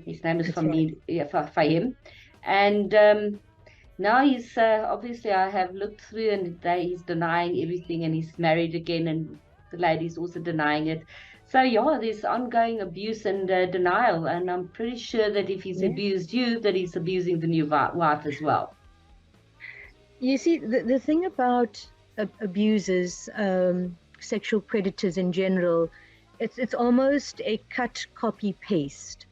His name is Fahim. And now he's, obviously I have looked through, and he's denying everything, and he's married again, and the lady's also denying it. So there's ongoing abuse and denial, and I'm pretty sure that if he's abused you, that he's abusing the new wife as well. You see, the thing about abusers, sexual predators in general, it's almost a cut, copy, paste.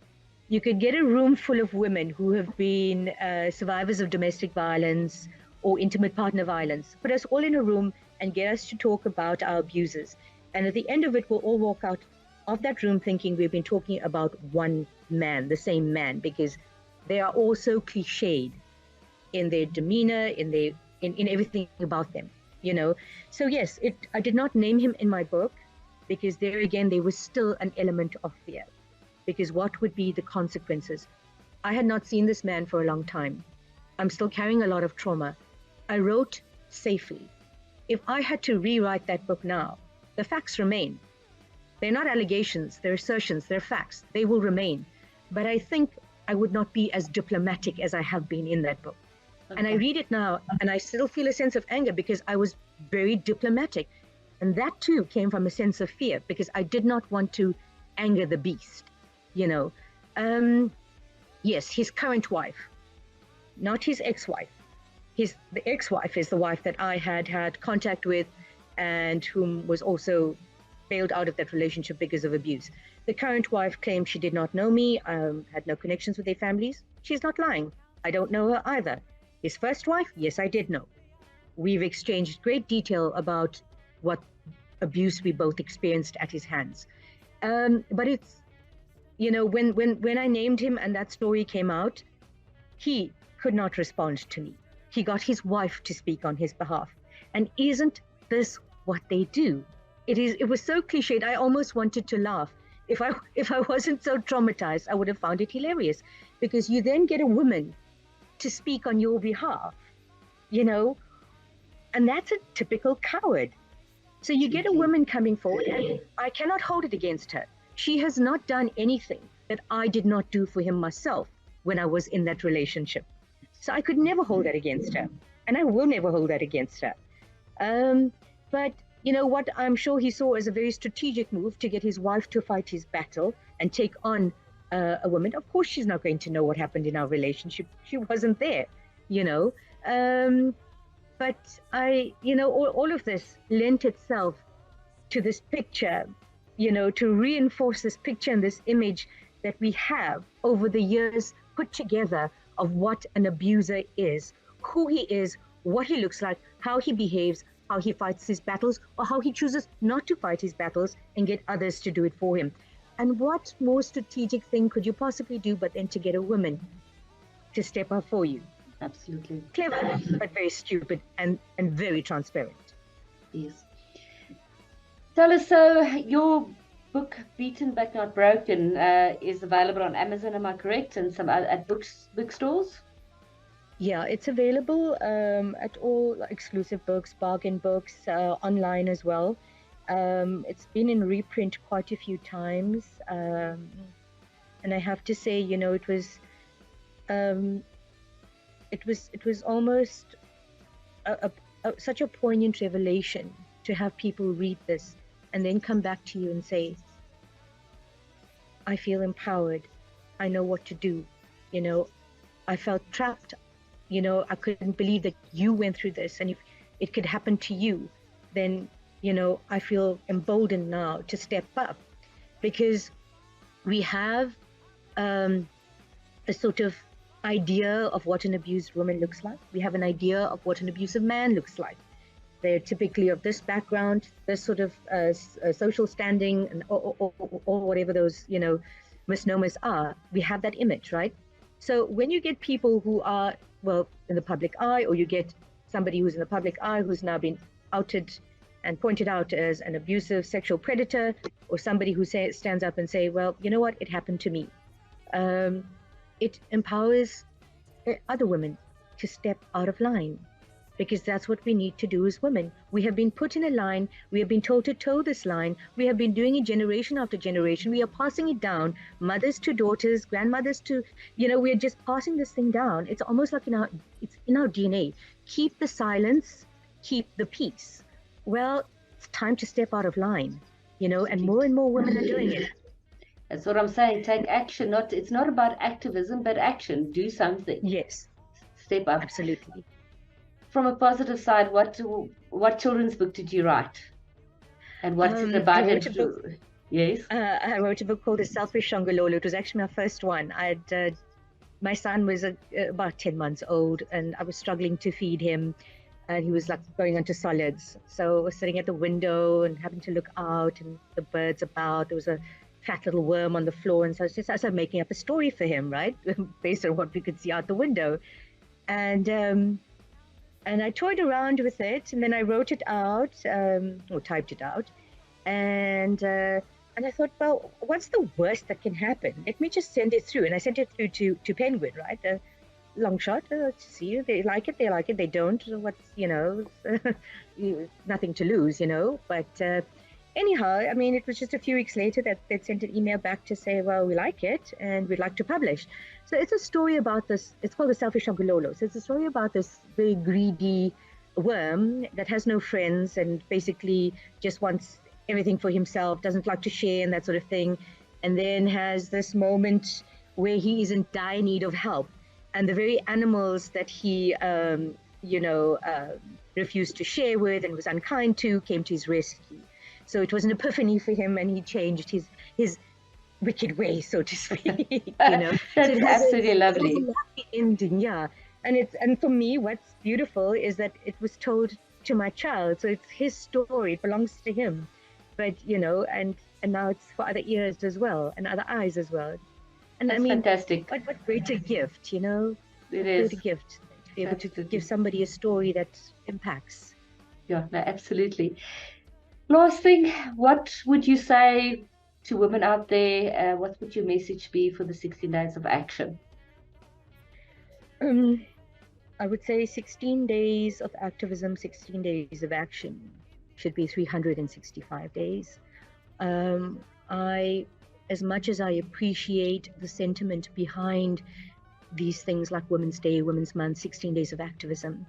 You could get a room full of women who have been survivors of domestic violence or intimate partner violence, put us all in a room and get us to talk about our abusers. And at the end of it, we'll all walk out of that room thinking we've been talking about one man, the same man, because they are all so cliched in their demeanor, in everything about them, you know. So yes, I did not name him in my book because there again, there was still an element of fear. Because what would be the consequences? I had not seen this man for a long time. I'm still carrying a lot of trauma. I wrote safely. If I had to rewrite that book now, the facts remain. They're not allegations, they're assertions, they're facts. They will remain. But I think I would not be as diplomatic as I have been in that book. Okay. And I read it now and I still feel a sense of anger because I was very diplomatic. And that too came from a sense of fear because I did not want to anger the beast. You know, yes, his current wife, not his ex-wife. The ex-wife is the wife that I had contact with and whom was also bailed out of that relationship because of abuse. The current wife claimed she did not know me, had no connections with their families. She's not lying. I don't know her either. His first wife, yes, I did know. We've exchanged great detail about what abuse we both experienced at his hands. But it's, you know, when I named him and that story came out, he could not respond to me. He got his wife to speak on his behalf. And isn't this what they do? It was so cliched, I almost wanted to laugh. If I wasn't so traumatized, I would have found it hilarious. Because you then get a woman to speak on your behalf, you know, and that's a typical coward. So you get a woman coming forward, and I cannot hold it against her. She has not done anything that I did not do for him myself when I was in that relationship. So I could never hold that against her. And I will never hold that against her. But you know what I'm sure he saw as a very strategic move to get his wife to fight his battle and take on a woman. Of course, she's not going to know what happened in our relationship. She wasn't there, you know. But all of this lent itself to this picture, you know, to reinforce this picture and this image that we have over the years put together of what an abuser is, who he is, what he looks like, how he behaves, how he fights his battles, or how he chooses not to fight his battles and get others to do it for him. And what more strategic thing could you possibly do but then to get a woman to step up for you? Absolutely. Clever, but very stupid and very transparent. Yes. Tell us, so your book, Beaten But Not Broken, is available on Amazon, am I correct? And some at bookstores? Yeah, it's available at all exclusive books, bargain books, online as well. It's been in reprint quite a few times. And I have to say, you know, it was almost such a poignant revelation to have people read this and then come back to you and say, I feel empowered. I know what to do. You know, I felt trapped. You know, I couldn't believe that you went through this. And if it could happen to you, then, you know, I feel emboldened now to step up because we have a sort of idea of what an abused woman looks like. We have an idea of what an abusive man looks like. They're typically of this background, this sort of social standing, and or whatever those, you know, misnomers are. We have that image, right? So when you get people who are, well, in the public eye, or you get somebody who's in the public eye who's now been outed and pointed out as an abusive sexual predator, or somebody who stands up and say, well, you know what, it happened to me. It empowers other women to step out of line, because that's what we need to do as women. We have been put in a line. We have been told to toe this line. We have been doing it generation after generation. We are passing it down, mothers to daughters, grandmothers to, you know, we are just passing this thing down. It's almost like it's in our DNA. Keep the silence, keep the peace. Well, it's time to step out of line, you know, and more women are doing it. That's what I'm saying. Take action. It's not about activism, but action. Do something. Yes. Step up. Absolutely. From a positive side, what children's book did you write? And what's it about? Yes. I wrote a book called The Selfish Shongololo. It was actually my first one. My son was about 10 months old, and I was struggling to feed him, and he was like going onto solids. So I was sitting at the window and having to look out, and the birds about. There was a fat little worm on the floor, and so I started making up a story for him, right, based on what we could see out the window, and I toyed around with it, and then I wrote it out, or typed it out, and I thought, well, what's the worst that can happen? Let me just send it through. And I sent it through to Penguin, right? Long shot. See, they like it. They don't. What's, nothing to lose, But anyhow, I mean, it was just a few weeks later that they'd sent an email back to say, well, we like it and we'd like to publish. So it's a story about this. It's called The Selfish Shongololo. So it's a story about this very greedy worm that has no friends and basically just wants everything for himself, doesn't like to share and that sort of thing, and then has this moment where he is in dire need of help, and the very animals that he refused to share with and was unkind to came to his rescue. So it was an epiphany for him, and he changed his wicked way, so to speak. That's so absolutely lovely. A happy ending, yeah. And for me, what's beautiful is that it was told to my child, so it's his story, it belongs to him. But and now it's for other ears as well and other eyes as well. And That's fantastic. What greater gift, It is. Greater gift to be able to give somebody a story that impacts. Yeah, no, absolutely. Last thing, what would you say to women out there? What would your message be for the 16 days of action? I would say 16 days of activism, 16 days of action should be 365 days. As much as I appreciate the sentiment behind these things like Women's Day, Women's Month, 16 days of activism,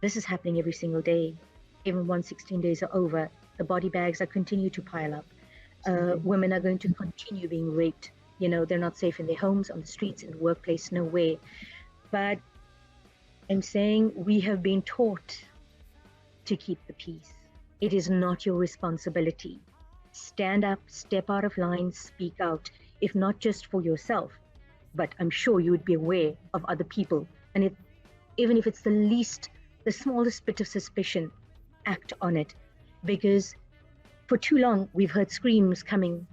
this is happening every single day. Even once 16 days are over, the body bags are continue to pile up. Women are going to continue being raped. They're not safe in their homes, on the streets, in the workplace, nowhere. But I'm saying we have been taught to keep the peace. It is not your responsibility. Stand up, step out of line, speak out, if not just for yourself, but I'm sure you would be aware of other people. And even if it's the smallest bit of suspicion, act on it. Because for too long, we've heard screams coming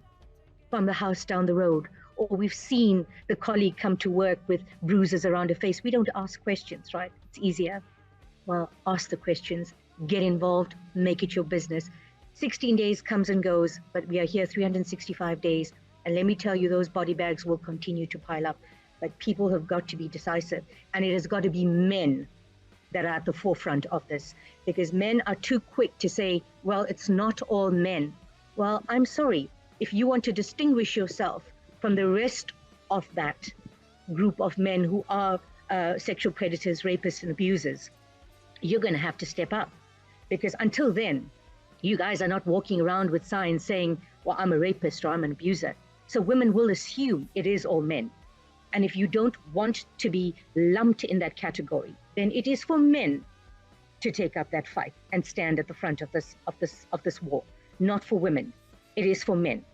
from the house down the road, or we've seen the colleague come to work with bruises around her face. We don't ask questions, right? It's easier. Well, ask the questions. Get involved, make it your business. 16 days comes and goes, but we are here 365 days. And let me tell you, those body bags will continue to pile up. But people have got to be decisive. And it has got to be men that are at the forefront of this. Because men are too quick to say, well, it's not all men. Well, I'm sorry. If you want to distinguish yourself from the rest of that group of men who are sexual predators, rapists, and abusers, you're going to have to step up. Because until then, you guys are not walking around with signs saying, well, I'm a rapist or I'm an abuser. So women will assume it is all men. And if you don't want to be lumped in that category, then it is for men to take up that fight and stand at the front of this war, not for women. It is for men.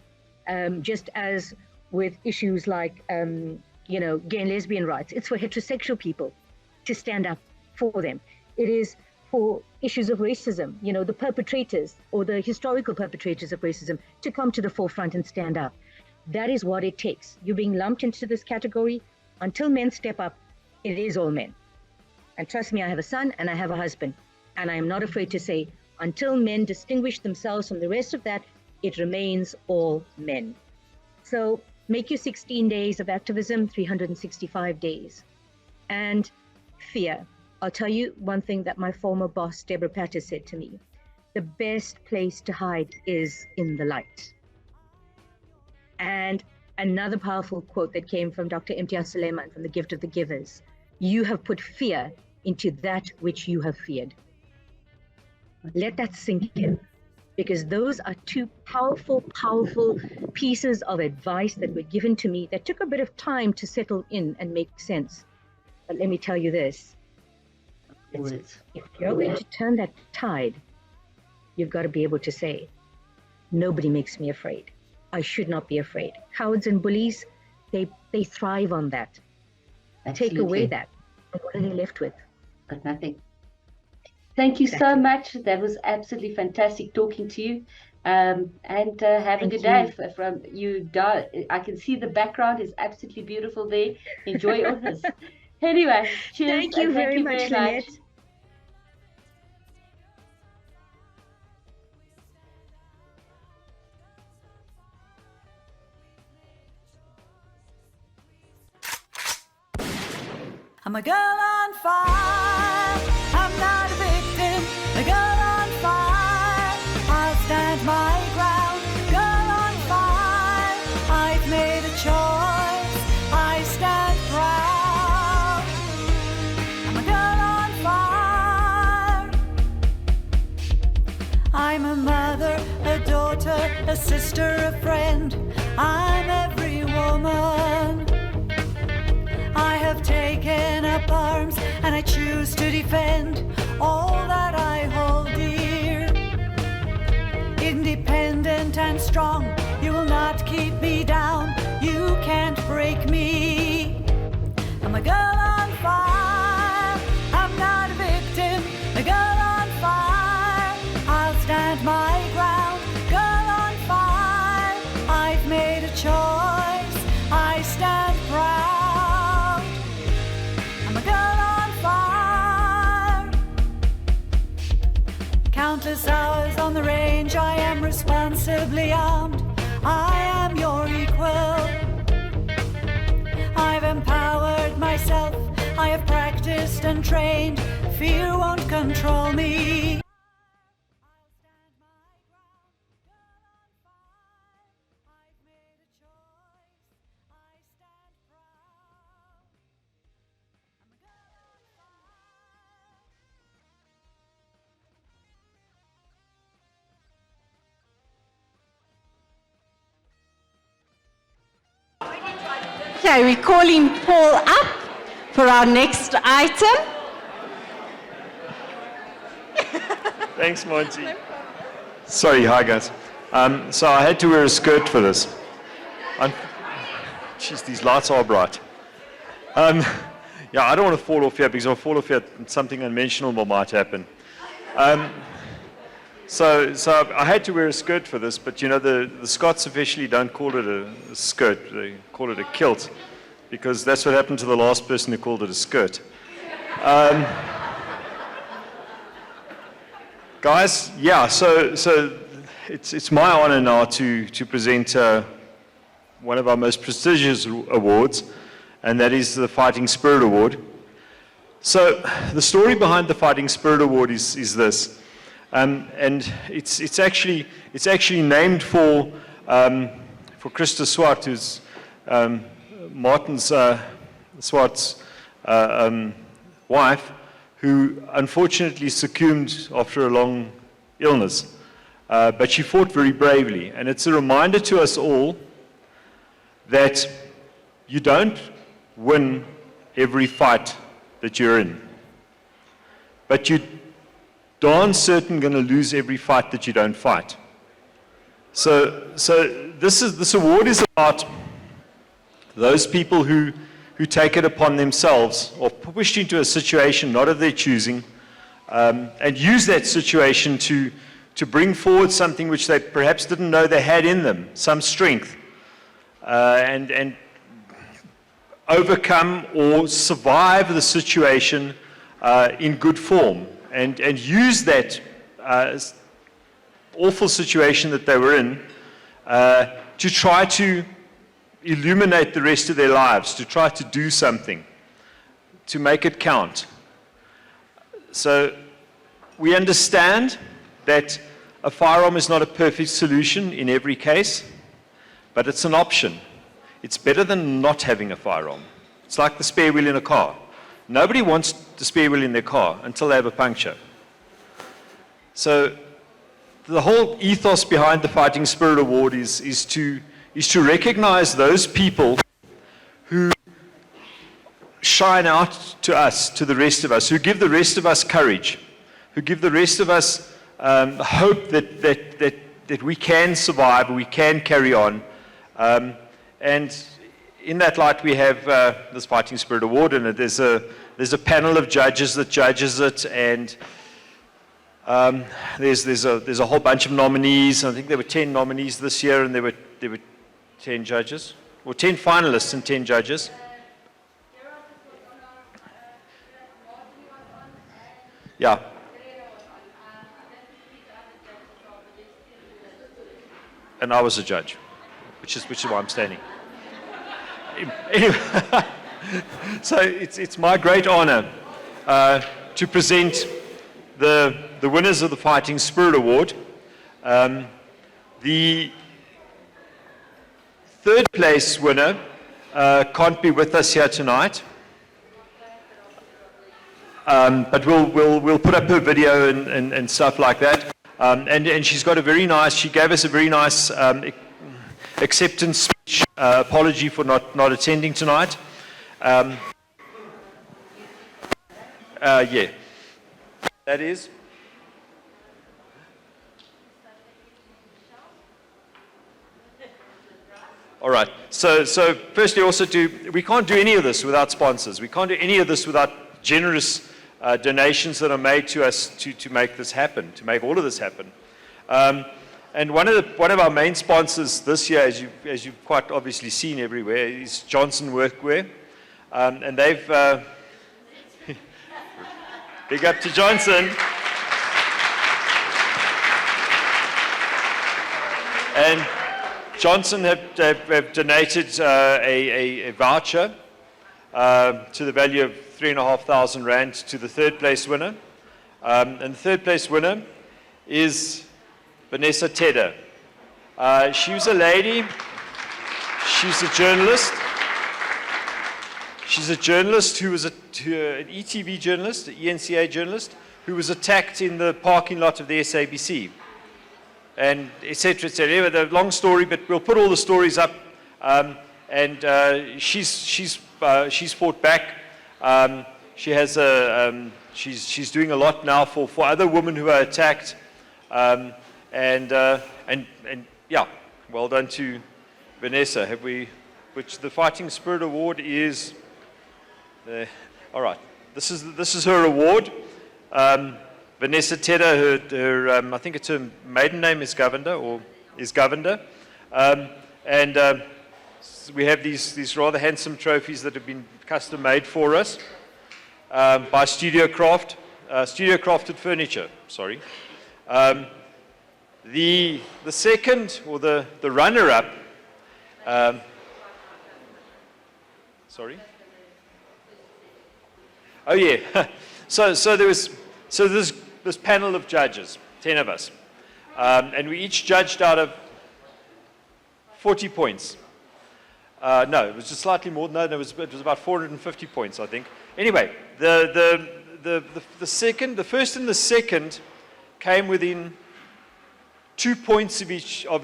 Just as with issues like, gay and lesbian rights, it's for heterosexual people to stand up for them. It is for issues of racism, the perpetrators or the historical perpetrators of racism to come to the forefront and stand up. That is what it takes. You're being lumped into this category. Until men step up, it is all men. And trust me, I have a son and I have a husband. And I am not afraid to say, until men distinguish themselves from the rest of that, it remains all men. So make your 16 days of activism 365 days. And fear. I'll tell you one thing that my former boss, Deborah Patter, said to me. The best place to hide is in the light. And another powerful quote that came from Dr. Imtiaz Sooliman from The Gift of the Givers. You have put fear into that which you have feared. Let that sink in, because those are two powerful, powerful pieces of advice that were given to me that took a bit of time to settle in and make sense. But let me tell you this. If you're going to turn that tide, you've got to be able to say, nobody makes me afraid. I should not be afraid. Cowards and bullies, they thrive on that. Take away that. And what are they left with? But nothing. Thank you so much. That was absolutely fantastic talking to you. And have a good day. From you, I can see the background is absolutely beautiful there. Enjoy all this. Anyway, cheers. Thank you very much, Lynette. I'm a girl on fire. I'm not a victim. A girl on fire. I'll stand my ground. Girl on fire. I've made a choice. I stand proud. I'm a girl on fire. I'm a mother, a daughter, a sister, a friend. I'm every woman. I have taken up arms and I choose to defend all that I hold dear. Independent and strong, you will not keep me down. You can't break me. I'm a girl on fire. I'm not a victim. A girl on fire. I'll stand my ground. Girl on fire. I've made a choice. I stand proud. Countless hours on the range, I am responsibly armed. I am your equal. I've empowered myself. I have practiced and trained. Fear won't control me. Okay, we're calling Paul up for our next item. Thanks, Monty. Sorry, hi guys. So I had to wear a skirt for this. Jeez, these lights are bright. Yeah, I don't want to fall off here because if I fall off here, something unmentionable might happen. So I had to wear a skirt for this, but you know, the Scots officially don't call it a skirt, they call it a kilt, because that's what happened to the last person who called it a skirt. Guys, yeah, so it's my honor now to present one of our most prestigious awards, and that is the Fighting Spirit Award. So the story behind the Fighting Spirit Award is this. And it's actually named for Christa Swart, who's Martin's Swart's wife, who unfortunately succumbed after a long illness. But she fought very bravely, and it's a reminder to us all that you don't win every fight that you're in, but you darn certain going to lose every fight that you don't fight. So this award is about those people who take it upon themselves or pushed into a situation not of their choosing, and use that situation to bring forward something which they perhaps didn't know they had in them, some strength, and overcome or survive the situation in good form. And use that awful situation that they were in to try to illuminate the rest of their lives, to try to do something, to make it count. So we understand that a firearm is not a perfect solution in every case, but it's an option. It's better than not having a firearm. It's like the spare wheel in a car. Nobody wants the spare wheel in their car until they have a puncture. So the whole ethos behind the Fighting Spirit Award is to recognize those people who shine out to us, to the rest of us, who give the rest of us courage, who give the rest of us hope that that we can survive, we can carry on. And in that light, we have this Fighting Spirit Award, and there's a panel of judges that judges it, and there's a whole bunch of nominees. I think there were 10 nominees this year, and there were 10 judges, or 10 finalists and 10 judges. Yeah. And I was a judge, which is why I'm standing. Anyway, so it's my great honor to present the winners of the Fighting Spirit Award. The third place winner can't be with us here tonight, but we'll put up her video and stuff like that. And she's got a very nice, she gave us a very nice acceptance speech, apology for not attending tonight. Yeah, that is. All right, so firstly also we can't do any of this without sponsors. We can't do any of this without generous donations that are made to us to make this happen, to make all of this happen. And one of our main sponsors this year, as you've quite obviously seen everywhere, is Johnson Workwear, and they've big up to Johnson. And Johnson have donated a voucher to the value of 3,500 rand to the third place winner. And the third place winner is Vanessa Tedder. She was a lady, she's a journalist. She's a journalist who was an ETV journalist, an ENCA journalist, who was attacked in the parking lot of the SABC. And et cetera, et cetera. Anyway, the long story, but we'll put all the stories up. And she's fought back. She has she's doing a lot now for other women who are attacked. And yeah, well done to Vanessa. Which the Fighting Spirit Award is. All right, this is her award. Vanessa Tedder, her I think it's her maiden name is Govender, and we have these rather handsome trophies that have been custom made for us by Studio Crafted Furniture. Sorry. The second, or the runner-up. Sorry. Oh yeah. So there's this panel of judges, 10 of us, and we each judged out of 40 points. No, it was just slightly more. No, it was about 450 points, I think. Anyway, the first and the second came within 2 points of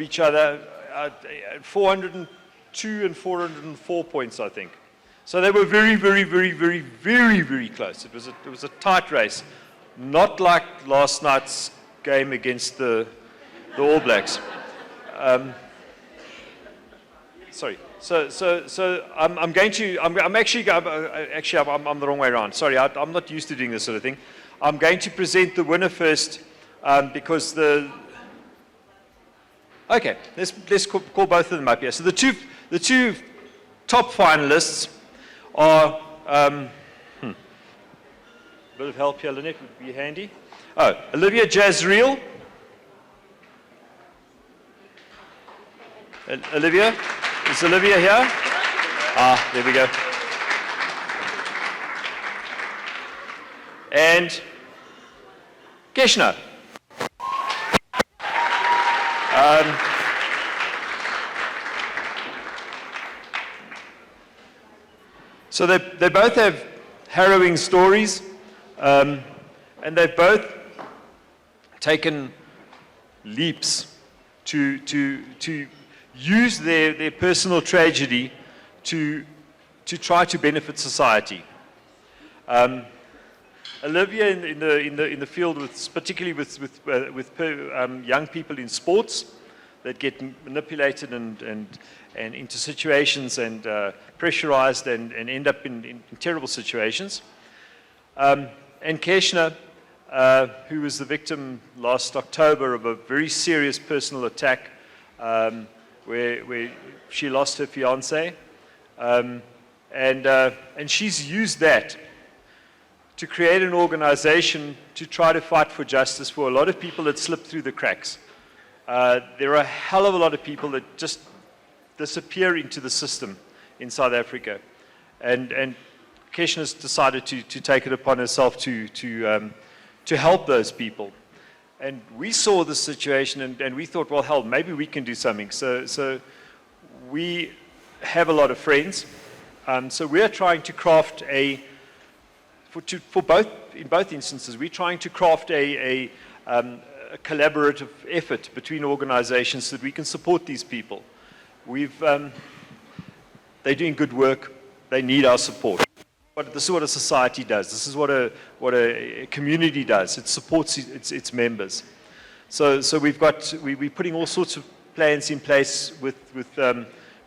each other, 402 and 404 points, I think. So they were very, very, very, very, very, very close. It was a tight race, not like last night's game against the All Blacks. Sorry. So I'm actually I'm the wrong way around. Sorry, I'm not used to doing this sort of thing. I'm going to present the winner first because okay, let's call both of them up here. So the two top finalists are bit of help here, Lynette, would be handy. Oh, Olivia Jasriel. Olivia, is Olivia here? Ah, there we go. And Keshna. So they both have harrowing stories, and they've both taken leaps to use their personal tragedy to try to benefit society. Olivia in the field, particularly with young people in sports that get manipulated and into situations and pressurized and end up in terrible situations. And Keshna, who was the victim last October of a very serious personal attack where she lost her fiancé. And she's used that to create an organization to try to fight for justice for a lot of people that slip through the cracks. There are a hell of a lot of people that just disappear into the system in South Africa. And Keshna's decided to take it upon herself to help those people. And we saw the situation and we thought, well, hell, maybe we can do something. So we have a lot of friends. So we're trying to craft in both instances, we're trying to craft a collaborative effort between organizations so that we can support these people. They're doing good work. They need our support. But this is what a society does. This is what a community does. It supports its members. So we're putting all sorts of plans in place with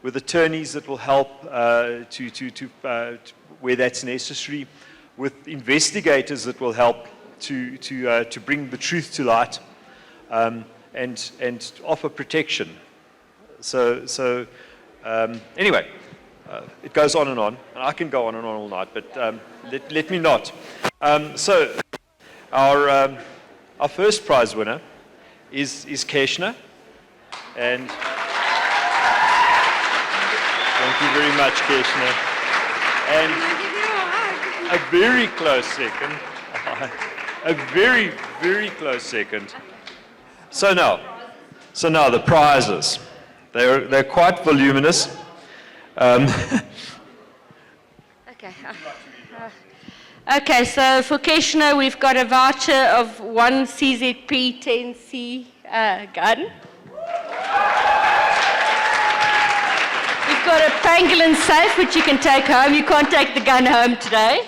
attorneys that will help where that's necessary, with investigators that will help to bring the truth to light, and offer protection. Anyway, it goes on, and I can go on and on all night, but let me not. So our first prize winner is Keshna, and thank you very much, Keshna. And a very close second, a very, very close second. So now the prizes. They're quite voluminous. Okay, so for Keshna, we've got a voucher of 1 CZP 10C gun. We've got a pangolin safe, which you can take home. You can't take the gun home today.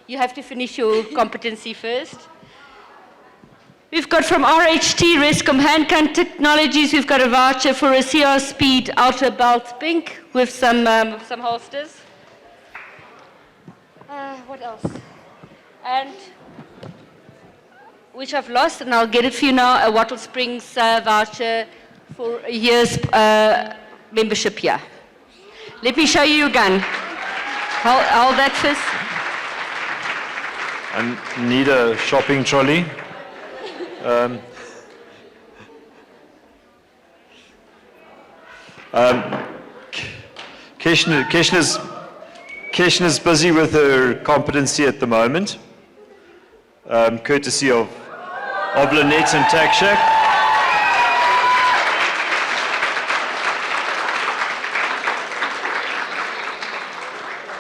You have to finish your competency first. We've got from RHT, Rescom Handgun Technologies, we've got a voucher for a CR Speed Ultra Belt Pink with some holsters. What else? And which I've lost, and I'll get it for you now, a Wattlespring voucher for a year's membership here. Let me show you your gun. Hold that first. I need a shopping trolley. Keshna's busy with her competency at the moment, courtesy of Lynette and Takshak.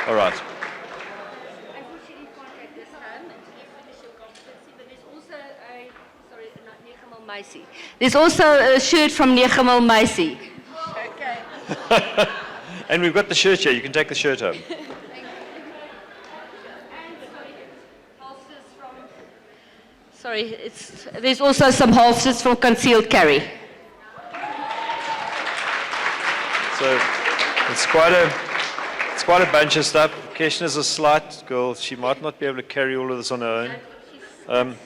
All right. Unfortunately, you can't take this home until you finish your competency, but there's also a, sorry, not Nechamal Macy. There's also a shirt from Nechamal Macy. Okay. And we've got the shirt here. You can take the shirt home. There's also some holsters from concealed carry. So it's quite a bunch of stuff. Keshna's a slight girl. She might not be able to carry all of this on her own.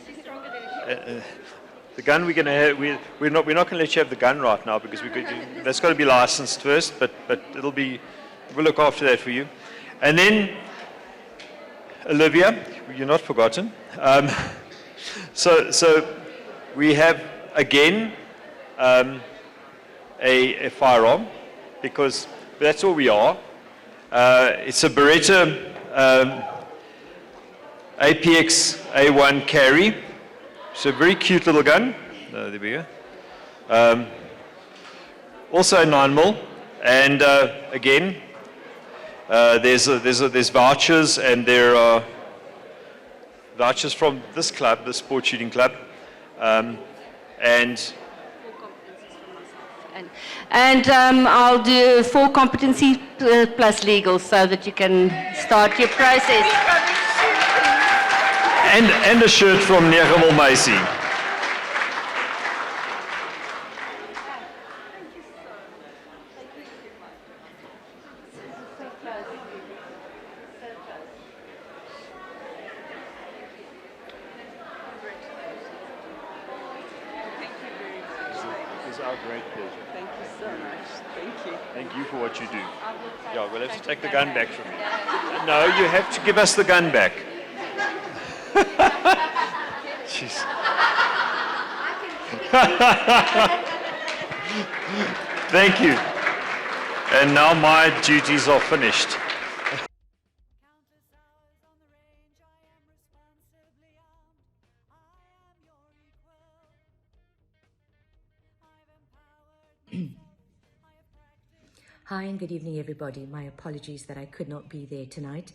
The gun we're going to have, we're not going to let you have the gun right now because that's got to be licensed first. But we'll look after that for you. And then Olivia, you're not forgotten. So we have again a firearm because that's all we are. It's a Beretta APX A1 carry. It's a very cute little gun. There we go. Also a 9mm, and again, there's vouchers, and there are vouchers from this club, the Sport Shooting Club, and I'll do 4 competency plus legal so that you can start your process. and a shirt from Negemel Macy. Our great pleasure. Thank you so much. Thank you. Thank you for what you do. Yeah, we'll have to take the gun back from you. No, you have to give us the gun back. Jeez. Thank you. And now my duties are finished. Hi and good evening, everybody. My apologies that I could not be there tonight.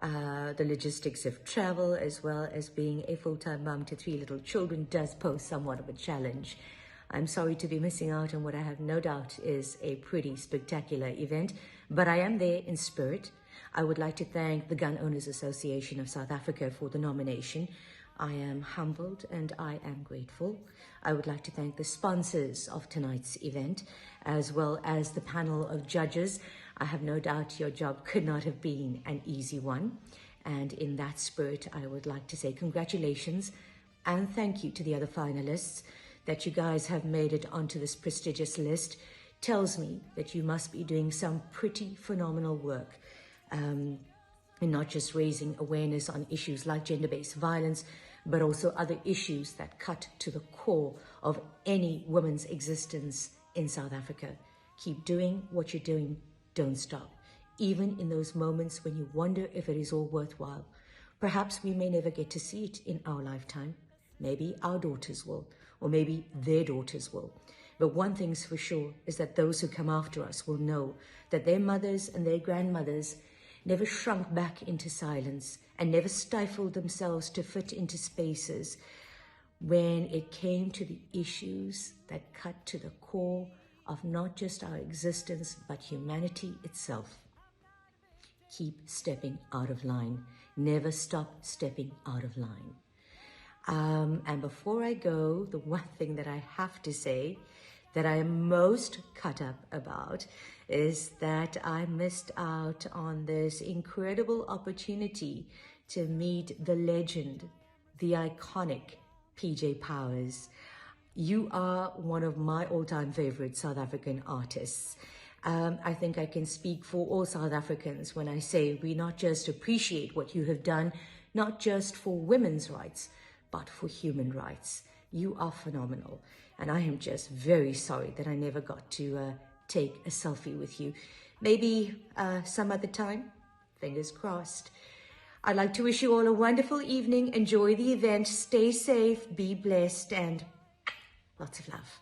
The logistics of travel, as well as being a full-time mum to 3 little children, does pose somewhat of a challenge. I'm sorry to be missing out on what I have no doubt is a pretty spectacular event, but I am there in spirit. I would like to thank the Gun Owners Association of South Africa for the nomination. I am humbled and I am grateful. I would like to thank the sponsors of tonight's event, as well as the panel of judges. I have no doubt your job could not have been an easy one. And in that spirit, I would like to say congratulations and thank you to the other finalists. That you guys have made it onto this prestigious list tells me that you must be doing some pretty phenomenal work. And not just raising awareness on issues like gender-based violence, but also other issues that cut to the core of any woman's existence in South Africa. Keep doing what you're doing, don't stop. Even in those moments when you wonder if it is all worthwhile. Perhaps we may never get to see it in our lifetime. Maybe our daughters will, or maybe their daughters will. But one thing's for sure is that those who come after us will know that their mothers and their grandmothers never shrunk back into silence and never stifled themselves to fit into spaces when it came to the issues that cut to the core of not just our existence, but humanity itself. Keep stepping out of line. Never stop stepping out of line. And before I go, the one thing that I have to say that I am most cut up about is that I missed out on this incredible opportunity to meet the legend, the iconic PJ Powers. You are one of my all-time favorite South African artists. I think I can speak for all South Africans when I say we not just appreciate what you have done, not just for women's rights, but for human rights. You are phenomenal. And I am just very sorry that I never got to take a selfie with you. Maybe some other time, fingers crossed. I'd like to wish you all a wonderful evening. Enjoy the event. Stay safe, be blessed, and lots of love.